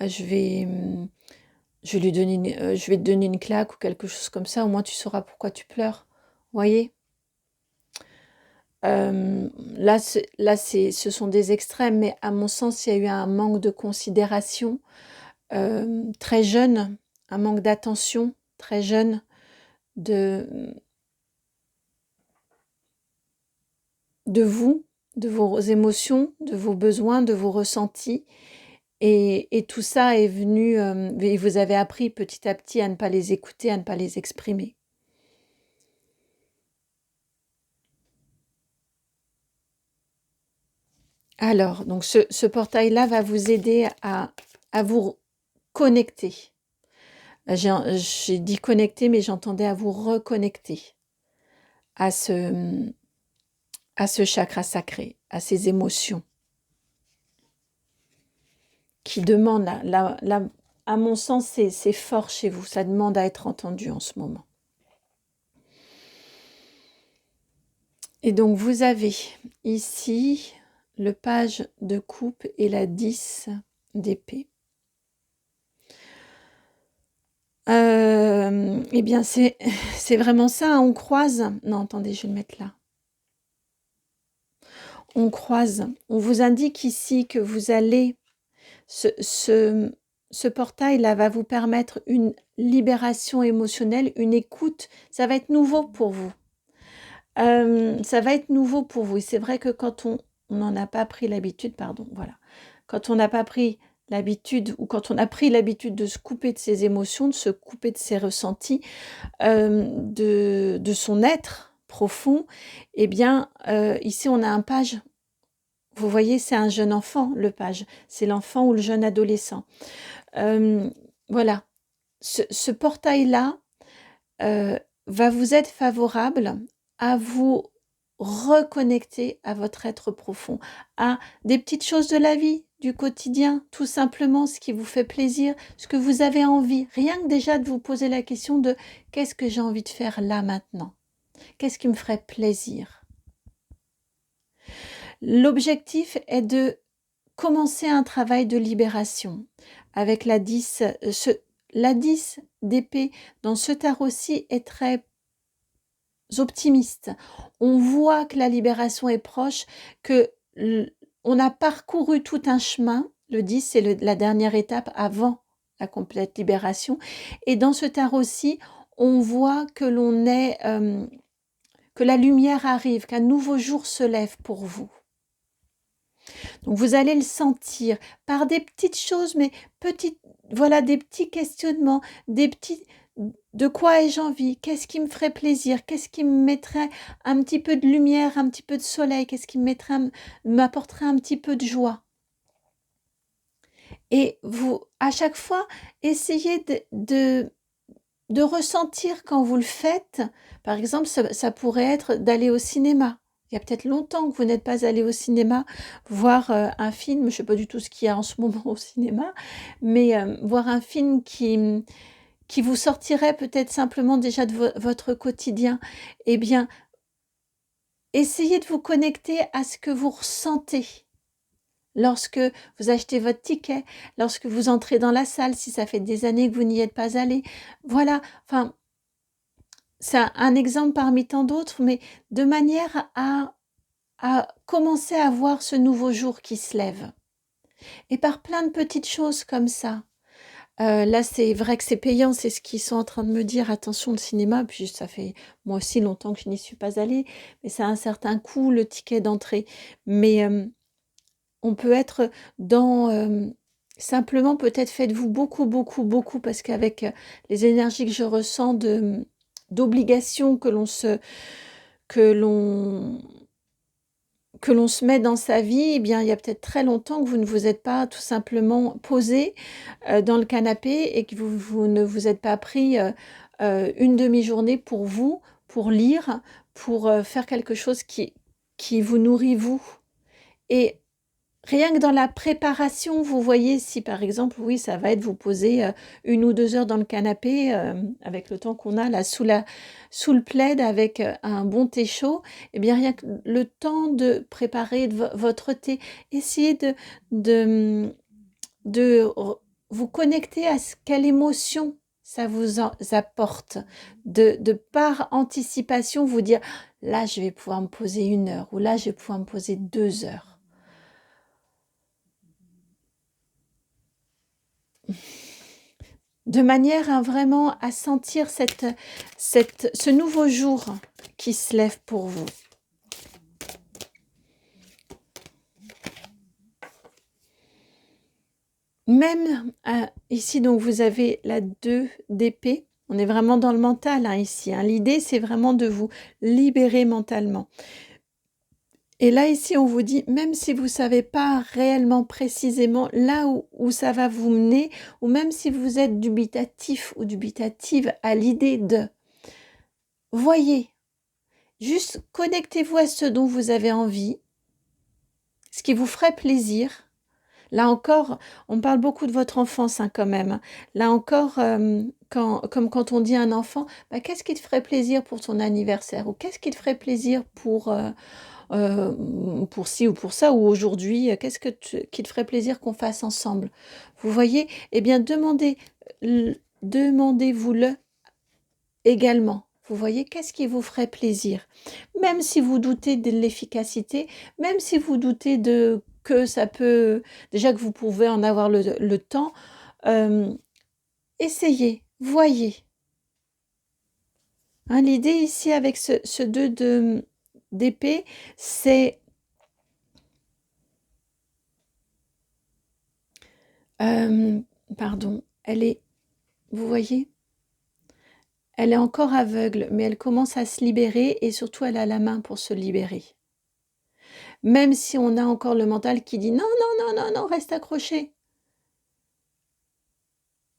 je vais lui donner je vais te donner une claque ou quelque chose comme ça, au moins tu sauras pourquoi tu pleures. Voyez? Là, ce sont des extrêmes, mais à mon sens, il y a eu un manque de considération très jeune, un manque d'attention très jeune de vous, de vos émotions, de vos besoins, de vos ressentis. Et tout ça est venu, et vous avez appris petit à petit à ne pas les écouter, à ne pas les exprimer. Alors, donc ce portail-là va vous aider à vous connecter. J'ai dit connecter, mais j'entendais à vous reconnecter à ce chakra sacré, à ces émotions qui demandent, à mon sens, c'est fort chez vous, ça demande à être entendu en ce moment. Et donc, vous avez ici le page de coupe et la 10 d'épée. Eh bien, c'est vraiment ça, hein, on croise. Non, attendez, je vais le mettre là. On croise. On vous indique ici que vous allez... Ce portail-là va vous permettre une libération émotionnelle, une écoute. Ça va être nouveau pour vous. Ça va être nouveau pour vous. Et c'est vrai que quand on n'en a pas pris l'habitude, quand on n'a pas pris l'habitude ou quand on a pris l'habitude de se couper de ses émotions, de se couper de ses ressentis, de son être profond, eh bien, ici, on a un page. Vous voyez, c'est un jeune enfant, le page. C'est l'enfant ou le jeune adolescent. Voilà. Ce portail-là va vous être favorable à vous reconnecter à votre être profond, à des petites choses de la vie, du quotidien, tout simplement ce qui vous fait plaisir, ce que vous avez envie. Rien que déjà de vous poser la question de qu'est-ce que j'ai envie de faire là maintenant? Qu'est-ce qui me ferait plaisir? L'objectif est de commencer un travail de libération avec la 10. La 10 d'épée dans ce tarot-ci est très optimiste. On voit que la libération est proche, que on a parcouru tout un chemin. Le 10, c'est la dernière étape avant la complète libération. Et dans ce tarot-ci, on voit que que la lumière arrive, qu'un nouveau jour se lève pour vous. Donc vous allez le sentir par des petites choses, mais des petits questionnements, de quoi ai-je envie? Qu'est-ce qui me ferait plaisir? Qu'est-ce qui me mettrait un petit peu de lumière, un petit peu de soleil? Qu'est-ce qui m'apporterait un petit peu de joie? Et vous, à chaque fois, essayez de ressentir quand vous le faites. Par exemple, ça pourrait être d'aller au cinéma. Il y a peut-être longtemps que vous n'êtes pas allé au cinéma voir un film, je ne sais pas du tout ce qu'il y a en ce moment au cinéma, mais voir un film qui vous sortirait peut-être simplement déjà de votre quotidien. Eh bien, essayez de vous connecter à ce que vous ressentez. Lorsque vous achetez votre ticket, lorsque vous entrez dans la salle, si ça fait des années que vous n'y êtes pas allé, voilà, enfin, c'est un exemple parmi tant d'autres, mais de manière à commencer à voir ce nouveau jour qui se lève. Et par plein de petites choses comme ça. Là, c'est vrai que c'est payant, c'est ce qu'ils sont en train de me dire, attention le cinéma, puis ça fait moi aussi longtemps que je n'y suis pas allée, mais ça a un certain coût le ticket d'entrée. Mais on peut être dans simplement peut-être faites-vous beaucoup, beaucoup, beaucoup, parce qu'avec les énergies que je ressens d'obligation que l'on se met dans sa vie, eh bien, il y a peut-être très longtemps que vous ne vous êtes pas tout simplement posé dans le canapé et que vous ne vous êtes pas pris une demi-journée pour vous, pour lire, pour faire quelque chose qui vous nourrit vous. Et rien que dans la préparation, vous voyez si par exemple, oui, ça va être vous poser 1 ou 2 heures dans le canapé avec le temps qu'on a là sous le plaid avec un bon thé chaud, eh bien rien que le temps de préparer votre thé, essayez de, vous connecter à quelle émotion ça vous apporte, de par anticipation vous dire là je vais pouvoir me poser 1 heure ou là je vais pouvoir me poser 2 heures. De manière à vraiment à sentir ce nouveau jour qui se lève pour vous. Même ici, donc vous avez la 2 d'épée. On est vraiment dans le mental ici. L'idée, c'est vraiment de vous libérer mentalement. Et là, ici, on vous dit, même si vous ne savez pas réellement précisément là où ça va vous mener, ou même si vous êtes dubitatif ou dubitative à l'idée de, voyez, juste connectez-vous à ce dont vous avez envie, ce qui vous ferait plaisir. Là encore, on parle beaucoup de votre enfance quand même. Là encore, comme quand on dit à un enfant, qu'est-ce qui te ferait plaisir pour ton anniversaire? Ou qu'est-ce qui te ferait plaisir pour ci ou pour ça? Ou aujourd'hui, qu'est-ce qui te ferait plaisir qu'on fasse ensemble? Vous voyez? Eh bien, demandez-vous-le également. Vous voyez, qu'est-ce qui vous ferait plaisir? Même si vous doutez de l'efficacité, même si vous doutez que ça peut, déjà que vous pouvez en avoir le temps, essayez, voyez. L'idée ici avec ce 2 d'épée, c'est pardon, vous voyez? Elle est encore aveugle, mais elle commence à se libérer et surtout elle a la main pour se libérer. Même si on a encore le mental qui dit non, non, non, non, non, reste accroché.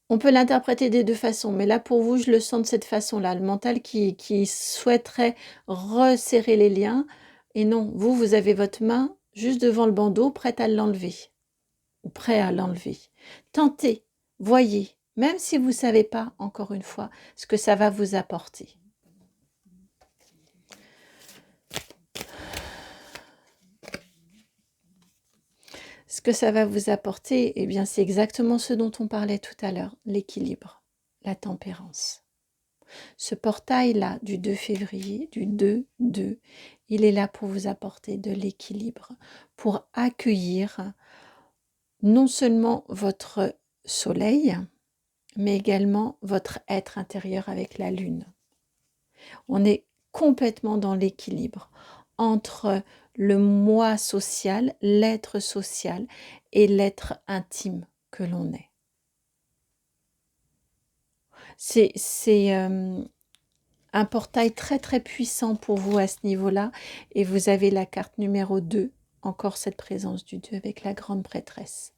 On peut l'interpréter des 2 façons, mais là pour vous, je le sens de cette façon-là. Le mental qui souhaiterait resserrer les liens et non, vous avez votre main juste devant le bandeau, prête à l'enlever ou prêt à l'enlever. Tentez, voyez, même si vous ne savez pas, encore une fois, ce que ça va vous apporter. Ce que ça va vous apporter, eh bien, c'est exactement ce dont on parlait tout à l'heure, l'équilibre, la tempérance. Ce portail-là du 2 février, du 2-2, il est là pour vous apporter de l'équilibre, pour accueillir non seulement votre soleil, mais également votre être intérieur avec la lune. On est complètement dans l'équilibre entre le moi social, l'être social et l'être intime que l'on est. C'est un portail très très puissant pour vous à ce niveau-là et vous avez la carte numéro 2, encore cette présence du 2 avec la grande prêtresse,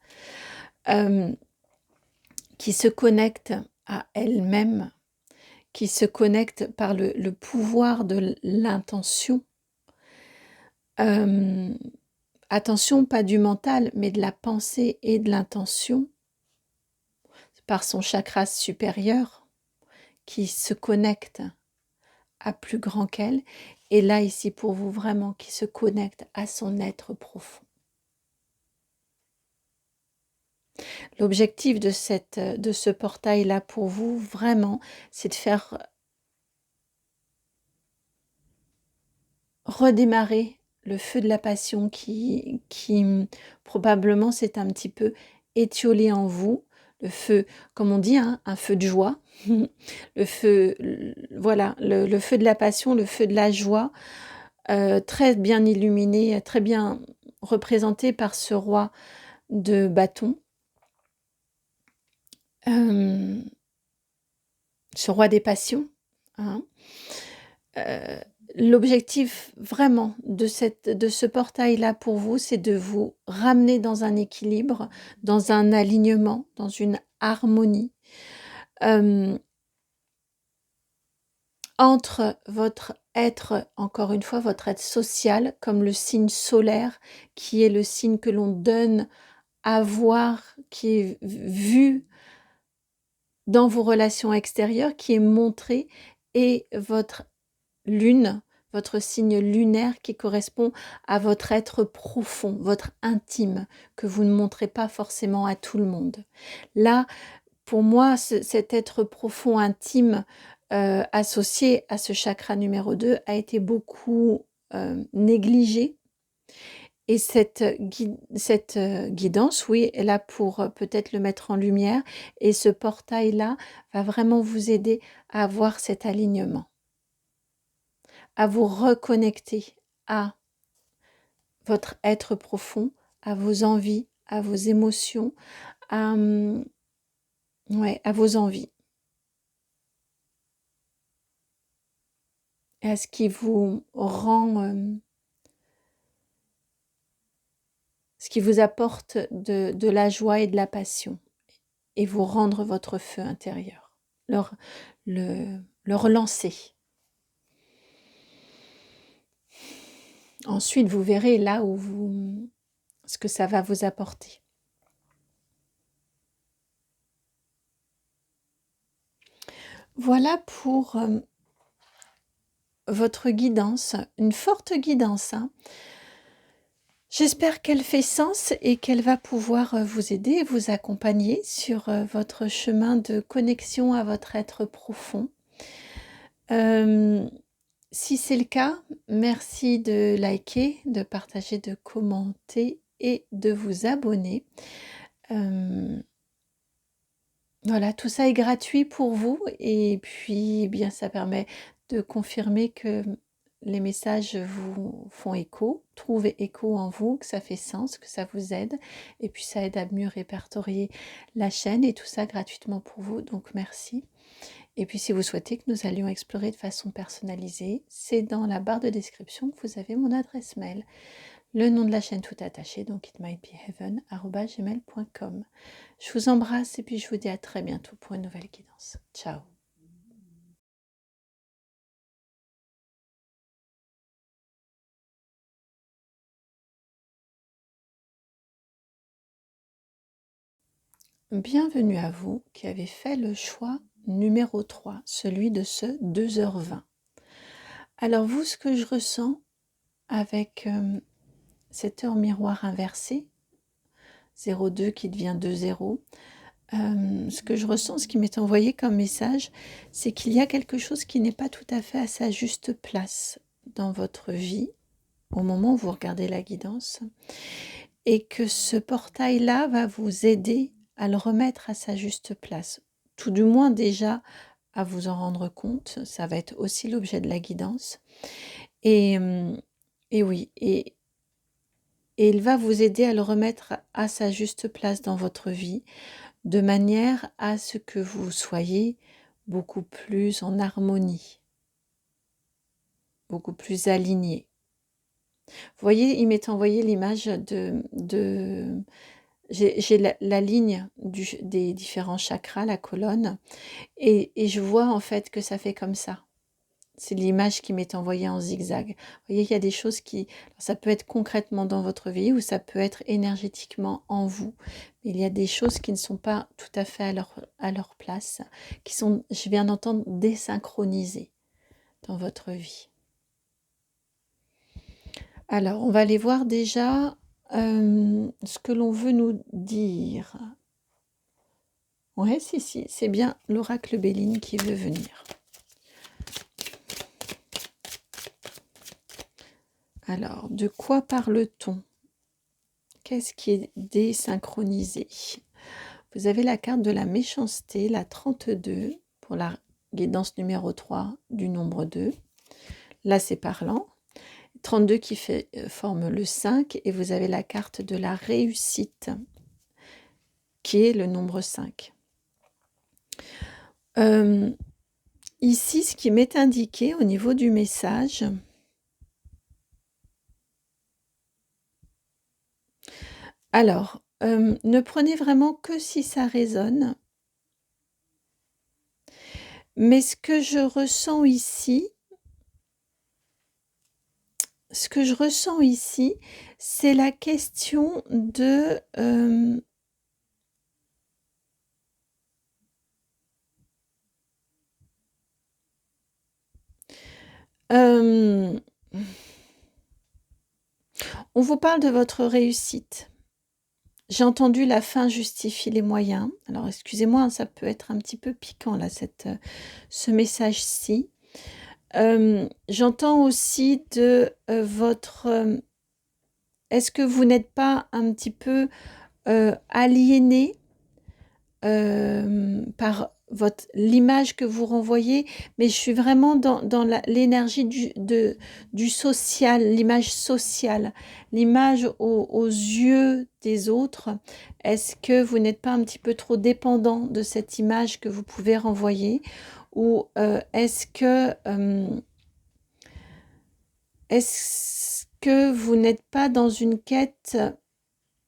qui se connecte à elle-même qui se connecte par le pouvoir de l'intention. Attention, pas du mental, mais de la pensée et de l'intention, par son chakra supérieur, qui se connecte à plus grand qu'elle. Et là, ici, pour vous, vraiment, qui se connecte à son être profond. L'objectif de ce portail-là pour vous, vraiment, c'est de faire redémarrer le feu de la passion qui probablement s'est un petit peu étiolé en vous. Le feu, comme on dit, hein, un feu de joie. Le feu, voilà, le feu de la passion, le feu de la joie, très bien illuminé, très bien représenté par ce roi de bâton. Ce roi des passions, hein. L'objectif vraiment de ce portail-là pour vous, c'est de vous ramener dans un équilibre, dans un alignement, dans une harmonie entre votre être, encore une fois, votre être social, comme le signe solaire, qui est le signe que l'on donne à voir, qui est vu dans vos relations extérieures, qui est montré, et votre lune, votre signe lunaire qui correspond à votre être profond, votre intime, que vous ne montrez pas forcément à tout le monde. Là, pour moi, cet être profond, intime, associé à ce chakra numéro 2, a été beaucoup négligé. Et cette guidance, oui, est là pour peut-être le mettre en lumière. Et ce portail-là va vraiment vous aider à avoir cet alignement, à vous reconnecter à votre être profond, à vos envies, à vos émotions, à, ouais, à vos envies. Et à ce qui vous rend, ce qui vous apporte de la joie et de la passion, et vous rendre votre feu intérieur, le relancer. Ensuite, vous verrez là où ce que ça va vous apporter. Voilà pour votre guidance, une forte guidance, hein. J'espère qu'elle fait sens et qu'elle va pouvoir vous aider, vous accompagner sur votre chemin de connexion à votre être profond. Si c'est le cas, merci de liker, de partager, de commenter et de vous abonner. Voilà, tout ça est gratuit pour vous, et puis bien ça permet de confirmer que les messages vous font écho, trouvent écho en vous, que ça fait sens, que ça vous aide, et puis ça aide à mieux répertorier la chaîne, et tout ça gratuitement pour vous, donc merci. Et puis si vous souhaitez que nous allions explorer de façon personnalisée, c'est dans la barre de description que vous avez mon adresse mail. Le nom de la chaîne tout attaché, donc itmightbeheaven@gmail.com. Je vous embrasse et puis je vous dis à très bientôt pour une nouvelle guidance. Ciao. Bienvenue à vous qui avez fait le choix numéro 3, celui de ce 2h20. Alors vous, ce que je ressens avec cette heure miroir inversée, 02 qui devient 20, ce que je ressens, ce qui m'est envoyé comme message, c'est qu'il y a quelque chose qui n'est pas tout à fait à sa juste place dans votre vie au moment où vous regardez la guidance, et que ce portail-là va vous aider à le remettre à sa juste place, tout du moins déjà à vous en rendre compte. Ça va être aussi l'objet de la guidance, et oui, et il va vous aider à le remettre à sa juste place dans votre vie, de manière à ce que vous soyez beaucoup plus en harmonie, beaucoup plus aligné. Vous voyez, il m'est envoyé l'image J'ai la ligne des différents chakras, la colonne, et je vois en fait que ça fait comme ça. C'est l'image qui m'est envoyée en zigzag. Vous voyez, il y a des choses qui... Ça peut être concrètement dans votre vie ou ça peut être énergétiquement en vous. Mais il y a des choses qui ne sont pas tout à fait à leur place, qui sont, je viens d'entendre, désynchronisées dans votre vie. Alors, on va aller voir déjà ce que l'on veut nous dire. Ouais, si, c'est bien l'oracle Béline qui veut venir. Alors, de quoi parle-t-on? Qu'est-ce qui est désynchronisé? Vous avez la carte de la méchanceté, la 32, pour la guidance numéro 3 du nombre 2. Là, c'est parlant. 32 qui forme le 5, et vous avez la carte de la réussite, qui est le nombre 5. Ici, ce qui m'est indiqué au niveau du message, alors, ne prenez vraiment que si ça résonne, mais ce que je ressens ici, c'est la question de... on vous parle de votre réussite. J'ai entendu la fin justifie les moyens. Alors, excusez-moi, ça peut être un petit peu piquant, là, ce message-ci. J'entends aussi de votre... est-ce que vous n'êtes pas un petit peu aliéné par l'image que vous renvoyez, mais je suis vraiment dans l'énergie du social, l'image sociale, l'image aux yeux des autres. Est-ce que vous n'êtes pas un petit peu trop dépendant de cette image que vous pouvez renvoyer, ou est-ce que vous n'êtes pas dans une quête?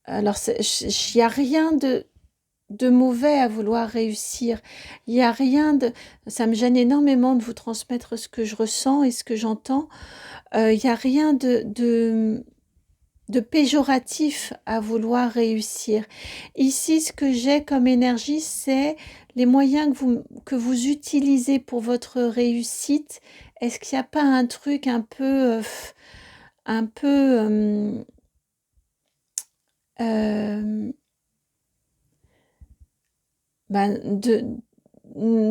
Alors, il n'y a rien de mauvais à vouloir réussir. Il n'y a rien de... Ça me gêne énormément de vous transmettre ce que je ressens et ce que j'entends. Il n'y a rien de péjoratif à vouloir réussir. Ici, ce que j'ai comme énergie, c'est les moyens que vous utilisez pour votre réussite. Est-ce qu'il n'y a pas un truc un peu...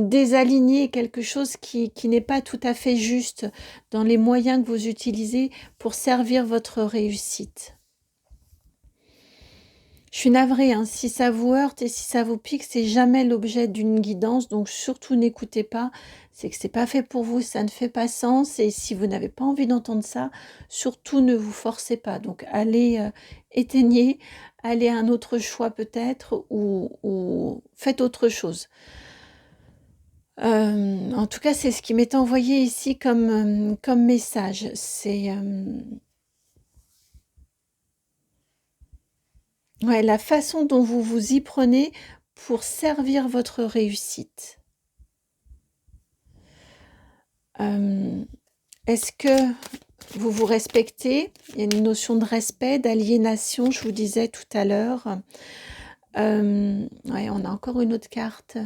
désaligner quelque chose qui n'est pas tout à fait juste dans les moyens que vous utilisez pour servir votre réussite. Je suis navrée, hein, si ça vous heurte et si ça vous pique, c'est jamais l'objet d'une guidance, donc surtout n'écoutez pas, c'est que c'est pas fait pour vous, ça ne fait pas sens, et si vous n'avez pas envie d'entendre ça, surtout ne vous forcez pas. Donc allez, éteignez, allez à un autre choix peut-être, ou faites autre chose. En tout cas, c'est ce qui m'est envoyé ici comme message. C'est ouais, la façon dont vous vous y prenez pour servir votre réussite. Est-ce que vous vous respectez? Il y a une notion de respect, d'aliénation, je vous disais tout à l'heure. Ouais, on a encore une autre carte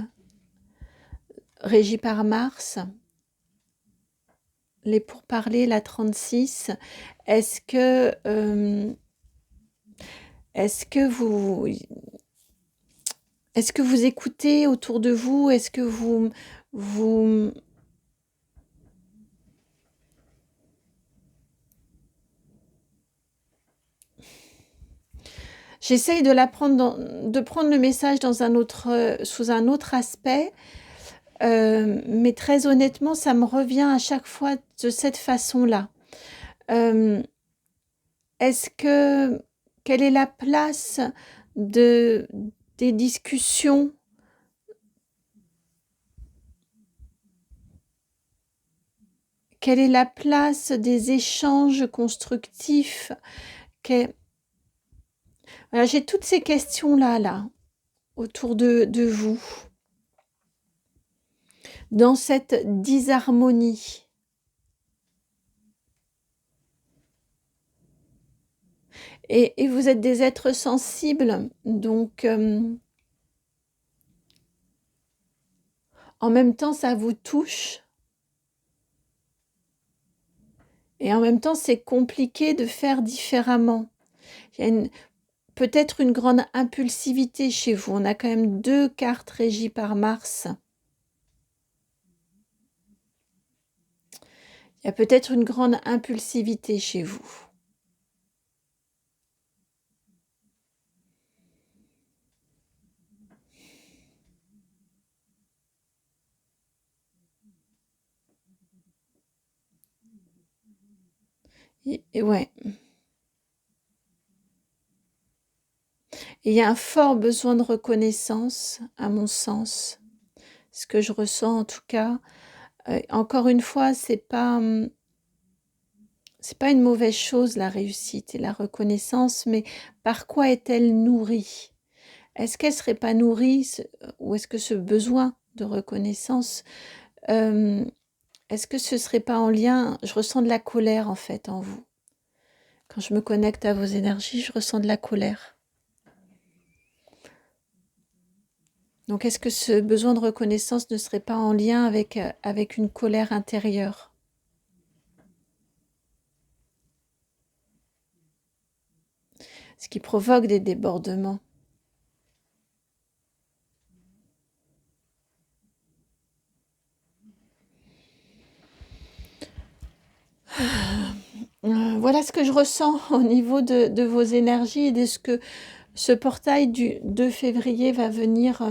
régie par Mars. Les pourparlers, la 36. Est-ce que vous écoutez autour de vous? Est-ce que vous j'essaye de prendre le message dans sous un autre aspect, mais très honnêtement, ça me revient à chaque fois de cette façon-là. Quelle est la place des discussions? Quelle est la place des échanges constructifs? Voilà, j'ai toutes ces questions-là, autour de vous, dans cette disharmonie. Et vous êtes des êtres sensibles, donc en même temps, ça vous touche. Et en même temps, c'est compliqué de faire différemment. Il y a peut-être une grande impulsivité chez vous. On a quand même 2 cartes régies par Mars. Il y a peut-être une grande impulsivité chez vous. Et ouais. Et il y a un fort besoin de reconnaissance, à mon sens. Ce que je ressens en tout cas. Encore une fois, c'est pas une mauvaise chose, la réussite et la reconnaissance, mais par quoi est-elle nourrie? Est-ce qu'elle serait pas nourrie, ou est-ce que ce besoin de reconnaissance, est-ce que ce serait pas en lien? Je ressens de la colère en fait en vous. Quand je me connecte à vos énergies, je ressens de la colère. Donc est-ce que ce besoin de reconnaissance ne serait pas en lien avec une colère intérieure? Ce qui provoque des débordements. Voilà ce que je ressens au niveau de vos énergies et de ce que ce portail du 2 février va venir...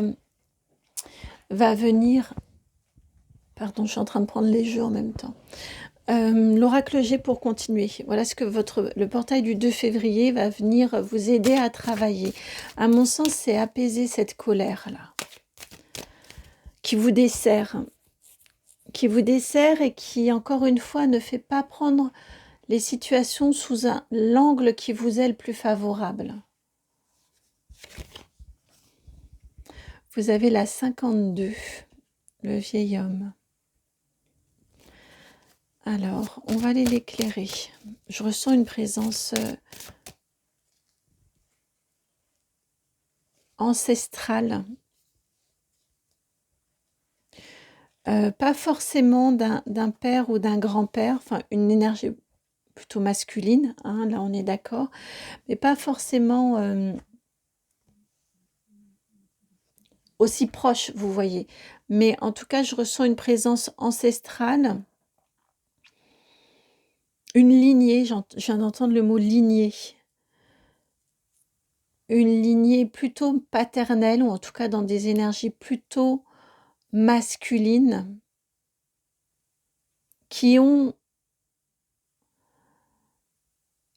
Pardon, je suis en train de prendre les jeux en même temps. L'oracle G pour continuer. Voilà ce que le portail du 2 février va venir vous aider à travailler. À mon sens, c'est apaiser cette colère-là, qui vous dessert et qui, encore une fois, ne fait pas prendre les situations sous l'angle qui vous est le plus favorable. Vous avez la 52, le vieil homme. Alors, on va aller l'éclairer. Je ressens une présence ancestrale. Pas forcément d'un père ou d'un grand-père, enfin une énergie plutôt masculine, hein, là on est d'accord, mais pas forcément aussi proche, vous voyez. Mais en tout cas, je ressens une présence ancestrale, une lignée, je viens d'entendre le mot lignée. Une lignée plutôt paternelle, ou en tout cas dans des énergies plutôt masculines, qui ont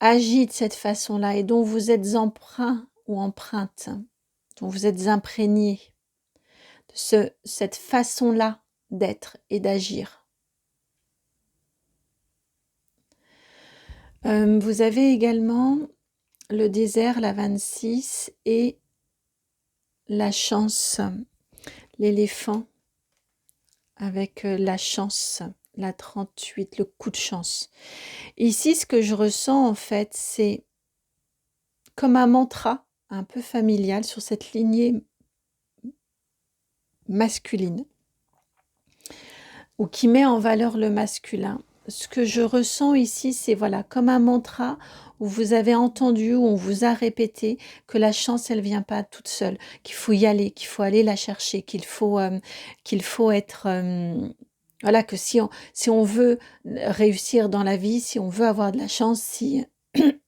agi de cette façon-là et dont vous êtes emprunt ou empreinte, dont vous êtes imprégné de cette façon-là d'être et d'agir. Vous avez également le désert, la 26, et la chance, l'éléphant, avec la chance, la 38, le coup de chance. Ici, ce que je ressens, en fait, c'est comme un mantra un peu familial sur cette lignée masculine, ou qui met en valeur le masculin. Ce que je ressens ici, c'est voilà, comme un mantra où vous avez entendu, où on vous a répété que la chance, elle vient pas toute seule, qu'il faut y aller, qu'il faut aller la chercher, qu'il faut être... voilà, que si on veut réussir dans la vie, si on veut avoir de la chance, si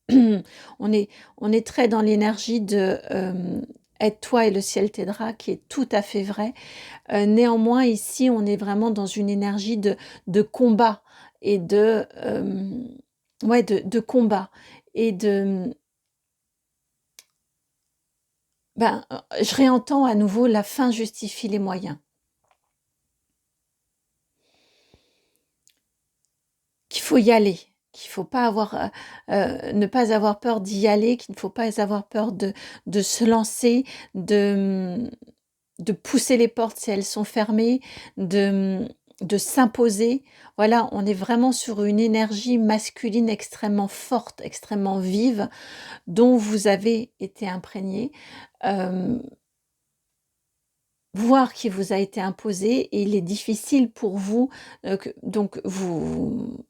on est très dans l'énergie de aide-toi et le ciel t'aidera, qui est tout à fait vrai. Néanmoins, ici, on est vraiment dans une énergie de combat et de combat et de... je réentends à nouveau la fin justifie les moyens. Qu'il faut y aller, qu'il ne faut pas ne pas avoir peur d'y aller, qu'il ne faut pas avoir peur de se lancer, de pousser les portes si elles sont fermées, de s'imposer. Voilà, on est vraiment sur une énergie masculine extrêmement forte, extrêmement vive, dont vous avez été imprégné, voire qui vous a été imposé, et il est difficile pour vous, donc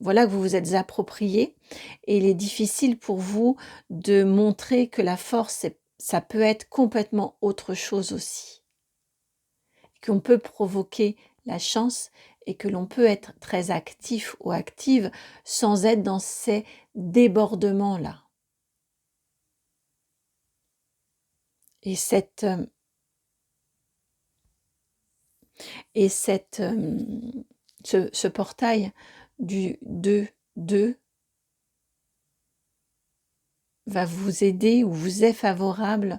voilà, que vous vous êtes approprié, et il est difficile pour vous de montrer que la force, ça peut être complètement autre chose aussi, qu'on peut provoquer la chance et que l'on peut être très actif ou active sans être dans ces débordements-là. Et ce portail du 2-2 va vous aider, ou vous est favorable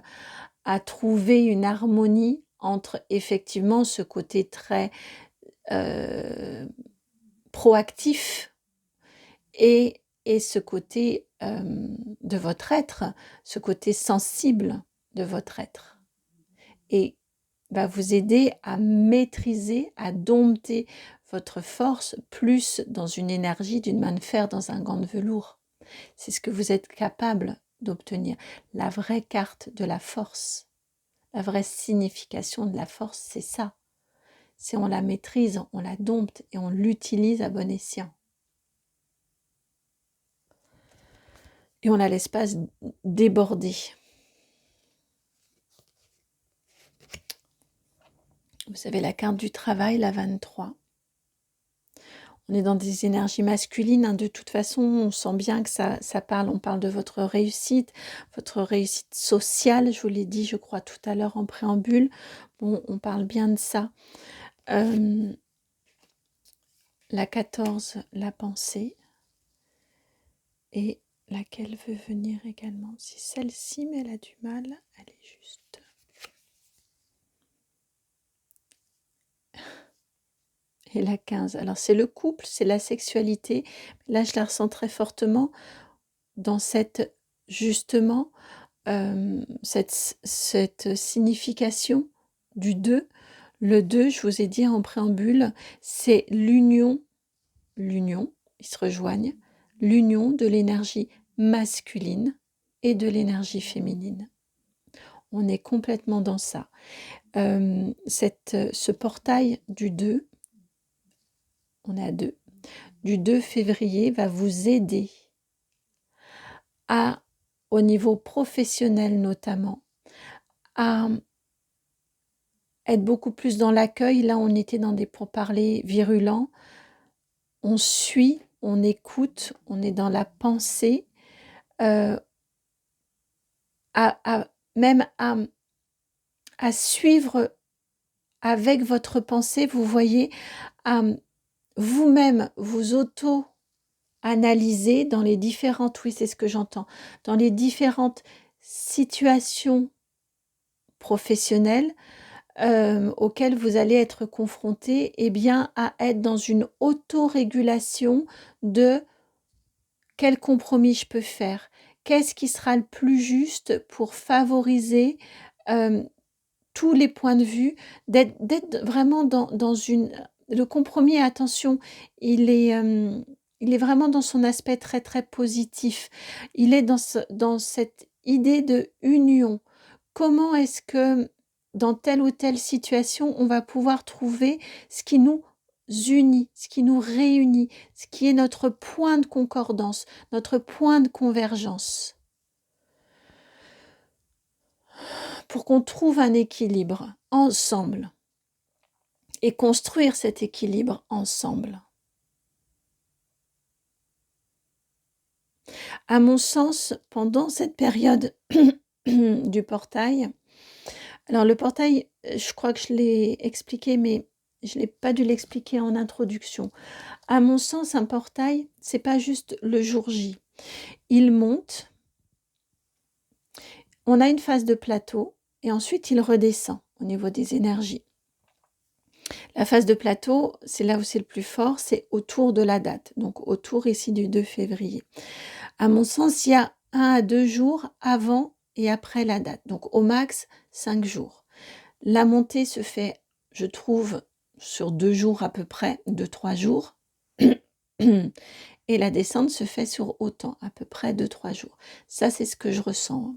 à trouver une harmonie entre effectivement ce côté très proactif et ce côté de votre être, ce côté sensible de votre être, et va vous aider à maîtriser, à dompter votre force, plus dans une énergie d'une main de fer dans un gant de velours. C'est ce que vous êtes capable d'obtenir. La vraie carte de la force, la vraie signification de la force, c'est ça. C'est on la maîtrise, on la dompte et on l'utilise à bon escient. Et on la laisse pas déborder. Vous avez la carte du travail, la 23. On est dans des énergies masculines, hein. De toute façon, on sent bien que ça parle, on parle de votre réussite sociale, je vous l'ai dit, je crois, tout à l'heure en préambule. Bon, on parle bien de ça. La 14, la pensée. Et laquelle veut venir également. Si celle-ci, mais elle a du mal, elle est juste. Et la 15, alors c'est le couple, c'est la sexualité. Là, je la ressens très fortement dans cette signification du 2. Le 2, je vous ai dit en préambule, c'est l'union, ils se rejoignent, l'union de l'énergie masculine et de l'énergie féminine. On est complètement dans ça. Ce portail du 2, on est à 2, du 2 février va vous aider au niveau professionnel notamment, à être beaucoup plus dans l'accueil. Là, on était dans des pourparlers virulents. On suit, on écoute, on est dans la pensée, même à suivre avec votre pensée, vous voyez, à vous-même vous auto-analyser dans les différentes, oui, c'est ce que j'entends, dans les différentes situations professionnelles auxquelles vous allez être confronté, eh bien, à être dans une autorégulation de quel compromis je peux faire, qu'est-ce qui sera le plus juste pour favoriser tous les points de vue, d'être vraiment dans le compromis. Attention, il est vraiment dans son aspect très très positif. Il est dans cette idée de union. Comment est-ce que dans telle ou telle situation, on va pouvoir trouver ce qui nous unit, ce qui nous réunit, ce qui est notre point de concordance, notre point de convergence, pour qu'on trouve un équilibre ensemble et construire cet équilibre ensemble. À mon sens, pendant cette période du portail, alors le portail, je crois que je l'ai expliqué, mais je n'ai pas dû l'expliquer en introduction. À mon sens, un portail, c'est pas juste le jour J. Il monte, on a une phase de plateau, et ensuite il redescend au niveau des énergies. La phase de plateau, c'est là où c'est le plus fort, c'est autour de la date, donc autour ici du 2 février. À mon sens, il y a 1 à 2 jours avant et après la date, donc au max 5 jours. La montée se fait, je trouve, sur 2 jours à peu près, 2-3 jours. Et la descente se fait sur autant, à peu près 2-3 jours. Ça, c'est ce que je ressens.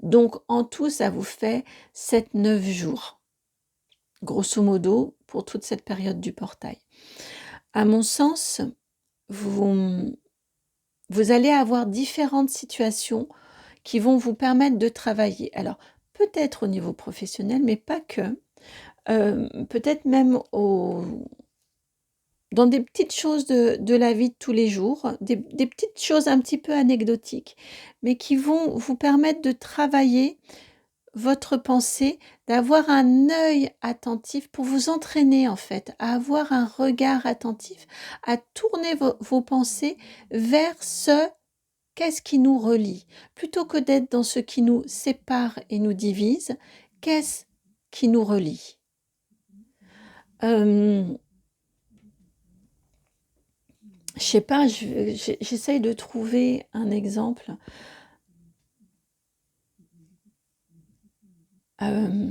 Donc, en tout, ça vous fait 7-9 jours, grosso modo, pour toute cette période du portail. À mon sens, vous allez avoir différentes situations qui vont vous permettre de travailler. Alors, peut-être au niveau professionnel, mais pas que. Peut-être même dans des petites choses de la vie de tous les jours, des petites choses un petit peu anecdotiques, mais qui vont vous permettre de travailler votre pensée, d'avoir un œil attentif pour vous entraîner en fait, à avoir un regard attentif, à tourner vos pensées vers ce qu'est-ce qui nous relie, plutôt que d'être dans ce qui nous sépare et nous divise, qu'est-ce qui nous relie. Je sais pas, j'essaye de trouver un exemple.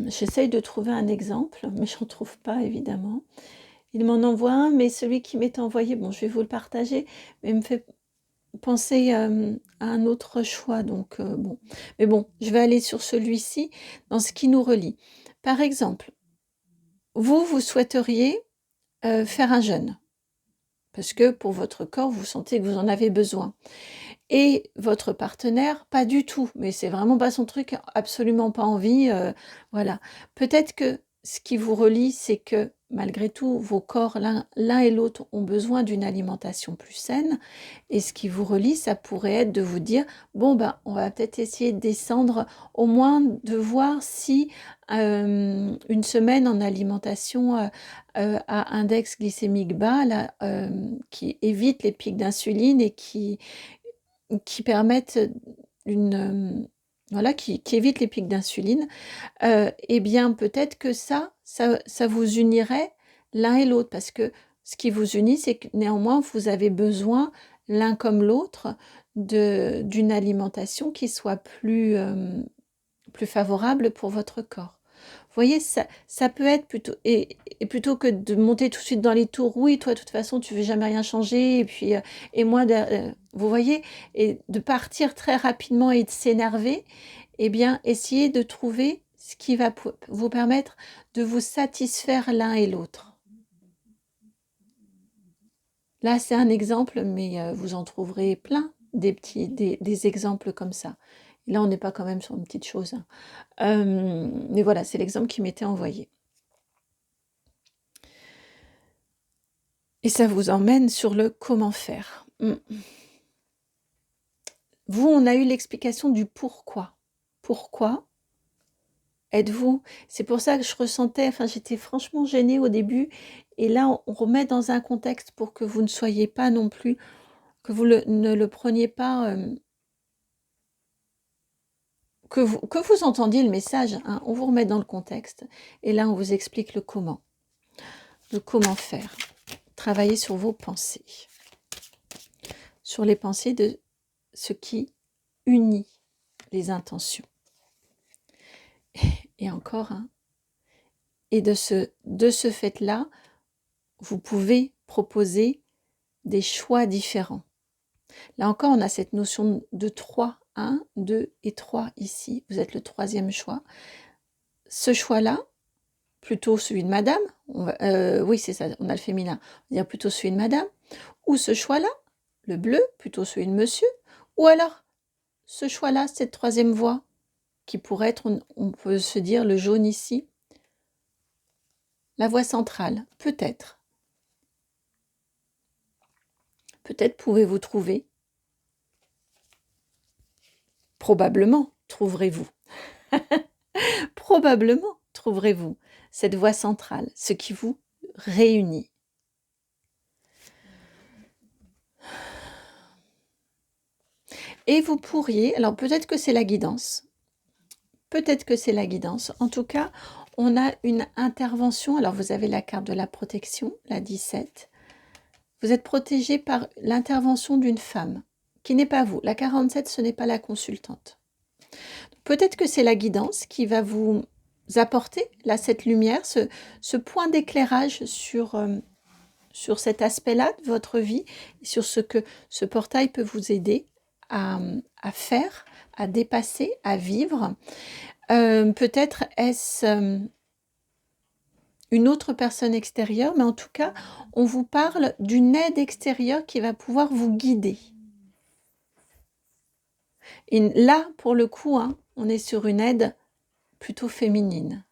J'essaye de trouver un exemple, mais j'en trouve pas évidemment. Il m'en envoie un, mais celui qui m'est envoyé, bon, je vais vous le partager, mais il me fait penser à un autre choix, donc bon. Mais bon, je vais aller sur celui-ci, dans ce qui nous relie. Par exemple, vous souhaiteriez faire un jeûne, parce que pour votre corps, vous sentez que vous en avez besoin. Et votre partenaire, pas du tout, mais c'est vraiment pas son truc, absolument pas envie, voilà. Peut-être que ce qui vous relie, c'est que malgré tout, vos corps, l'un et l'autre, ont besoin d'une alimentation plus saine. Et ce qui vous relie, ça pourrait être de vous dire, bon, ben, on va peut-être essayer de descendre, au moins de voir si une semaine en alimentation à index glycémique bas, là, qui évite les pics d'insuline et qui permettent une, voilà, qui évite les pics d'insuline, eh bien, peut-être que ça vous unirait l'un et l'autre. Parce que ce qui vous unit, c'est que néanmoins, vous avez besoin, l'un comme l'autre, d'une alimentation qui soit plus favorable pour votre corps. Vous voyez, ça peut être plutôt, et plutôt que de monter tout de suite dans les tours, oui, toi, de toute façon, tu ne veux jamais rien changer, et puis, et moi, vous voyez, et de partir très rapidement et de s'énerver, eh bien, essayez de trouver ce qui va vous permettre de vous satisfaire l'un et l'autre. Là, c'est un exemple, mais vous en trouverez plein, des exemples comme ça. Et là, on n'est pas quand même sur une petite chose, hein. Mais voilà, c'est l'exemple qui m'était envoyé. Et ça vous emmène sur le comment faire. Vous, on a eu l'explication du pourquoi. Pourquoi êtes-vous? C'est pour ça que je ressentais, enfin j'étais franchement gênée au début. Et là, on remet dans un contexte pour que vous ne soyez pas non plus, que vous ne le preniez pas, que vous entendiez le message, hein. On vous remet dans le contexte. Et là, on vous explique le comment. Le comment faire. Travailler sur vos pensées. Sur les pensées de ce qui unit les intentions. Et encore, hein. Et de ce fait-là, vous pouvez proposer des choix différents. Là encore, on a cette notion de 3, 1, 2 et 3 ici. Vous êtes le 3e choix. Ce choix-là, plutôt celui de madame, oui c'est ça, on a le féminin, on va dire plutôt celui de madame, ou ce choix-là, le bleu, plutôt celui de monsieur, ou alors ce choix-là, cette 3e voie, qui pourrait être, on peut se dire le jaune ici, la voie centrale, peut-être. Peut-être pouvez-vous trouver, probablement trouverez-vous, probablement trouverez-vous cette voie centrale, ce qui vous réunit. Et vous pourriez, alors peut-être que c'est la guidance, en tout cas, on a une intervention. Alors, vous avez la carte de la protection, la 17. Vous êtes protégé par l'intervention d'une femme, qui n'est pas vous. La 47, ce n'est pas la consultante. Peut-être que c'est la guidance qui va vous apporter, là, cette lumière, ce point d'éclairage sur cet aspect-là de votre vie, sur ce que ce portail peut vous aider à faire, à dépasser, à vivre. Peut-être est-ce une autre personne extérieure, mais en tout cas, on vous parle d'une aide extérieure qui va pouvoir vous guider. Et là, pour le coup, hein, on est sur une aide plutôt féminine,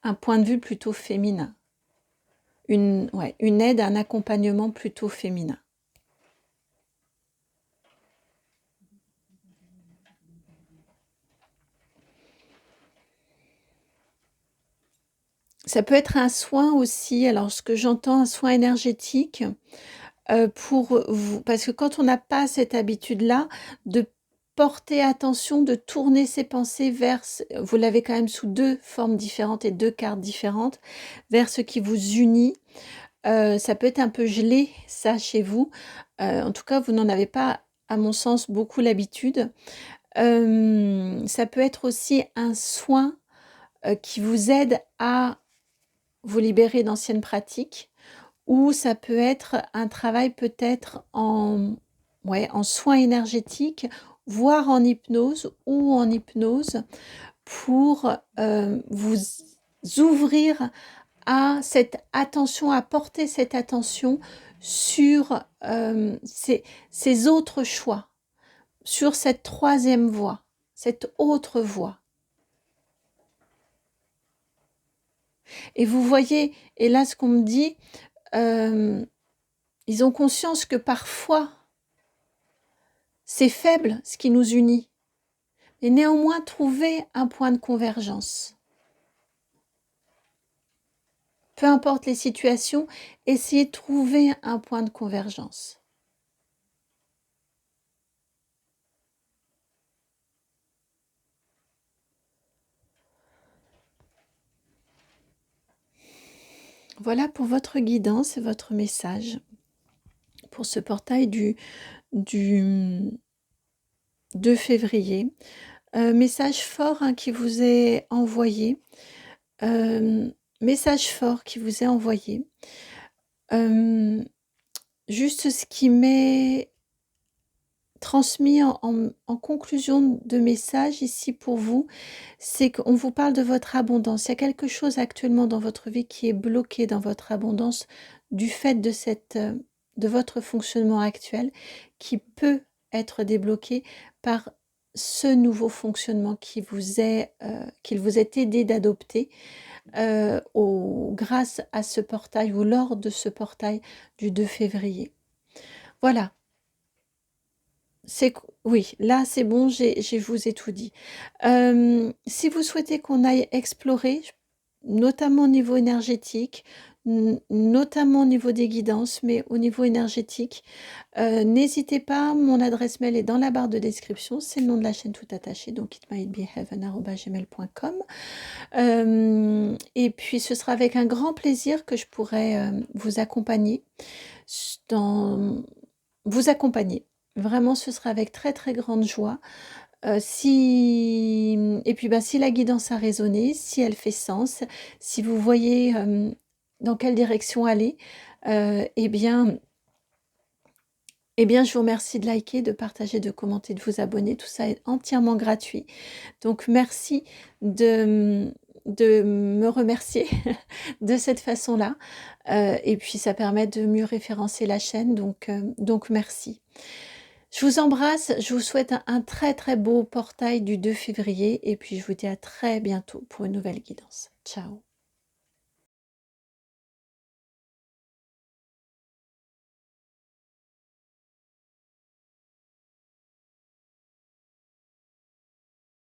un point de vue plutôt féminin, une aide, un accompagnement plutôt féminin. Ça peut être un soin aussi, alors ce que j'entends, un soin énergétique, pour vous, parce que quand on n'a pas cette habitude-là de porter attention, de tourner ses pensées vers, vous l'avez quand même sous 2 formes différentes et 2 cartes différentes, vers ce qui vous unit, ça peut être un peu gelé, ça, chez vous. En tout cas, vous n'en avez pas, à mon sens, beaucoup l'habitude. Ça peut être aussi un soin, qui vous aide à vous libérer d'anciennes pratiques, ou ça peut être un travail peut-être en soins énergétiques, voire en hypnose pour vous ouvrir à cette attention, à porter cette attention sur ces autres choix, sur cette 3e voie, cette autre voie. Et vous voyez, et là ce qu'on me dit, ils ont conscience que parfois, c'est faible ce qui nous unit, mais néanmoins trouver un point de convergence. Peu importe les situations, essayez de trouver un point de convergence. Voilà pour votre guidance et votre message pour ce portail du 2 février. Message fort qui vous est envoyé. Message fort qui vous est envoyé. Juste ce qui m'est transmis en conclusion de message ici pour vous, c'est qu'on vous parle de votre abondance. Il y a quelque chose actuellement dans votre vie qui est bloqué dans votre abondance du fait de votre fonctionnement actuel, qui peut être débloqué par ce nouveau fonctionnement qu'il vous est aidé d'adopter grâce à ce portail ou lors de ce portail du 2 février. Voilà. Oui, là c'est bon, je vous ai tout dit. Si vous souhaitez qu'on aille explorer, notamment au niveau énergétique, notamment au niveau des guidances, mais au niveau énergétique, n'hésitez pas, mon adresse mail est dans la barre de description, c'est le nom de la chaîne tout attaché, donc itmightbeheaven@gmail.com. Et puis ce sera avec un grand plaisir que je pourrai vous accompagner. Vraiment, ce sera avec très très grande joie. Et puis si la guidance a résonné, si elle fait sens, si vous voyez dans quelle direction aller, eh bien, je vous remercie de liker, de partager, de commenter, de vous abonner. Tout ça est entièrement gratuit. Donc merci de me remercier de cette façon-là. Et puis ça permet de mieux référencer la chaîne. Donc merci. Je vous embrasse, je vous souhaite un très très beau portail du 2 février et puis je vous dis à très bientôt pour une nouvelle guidance. Ciao.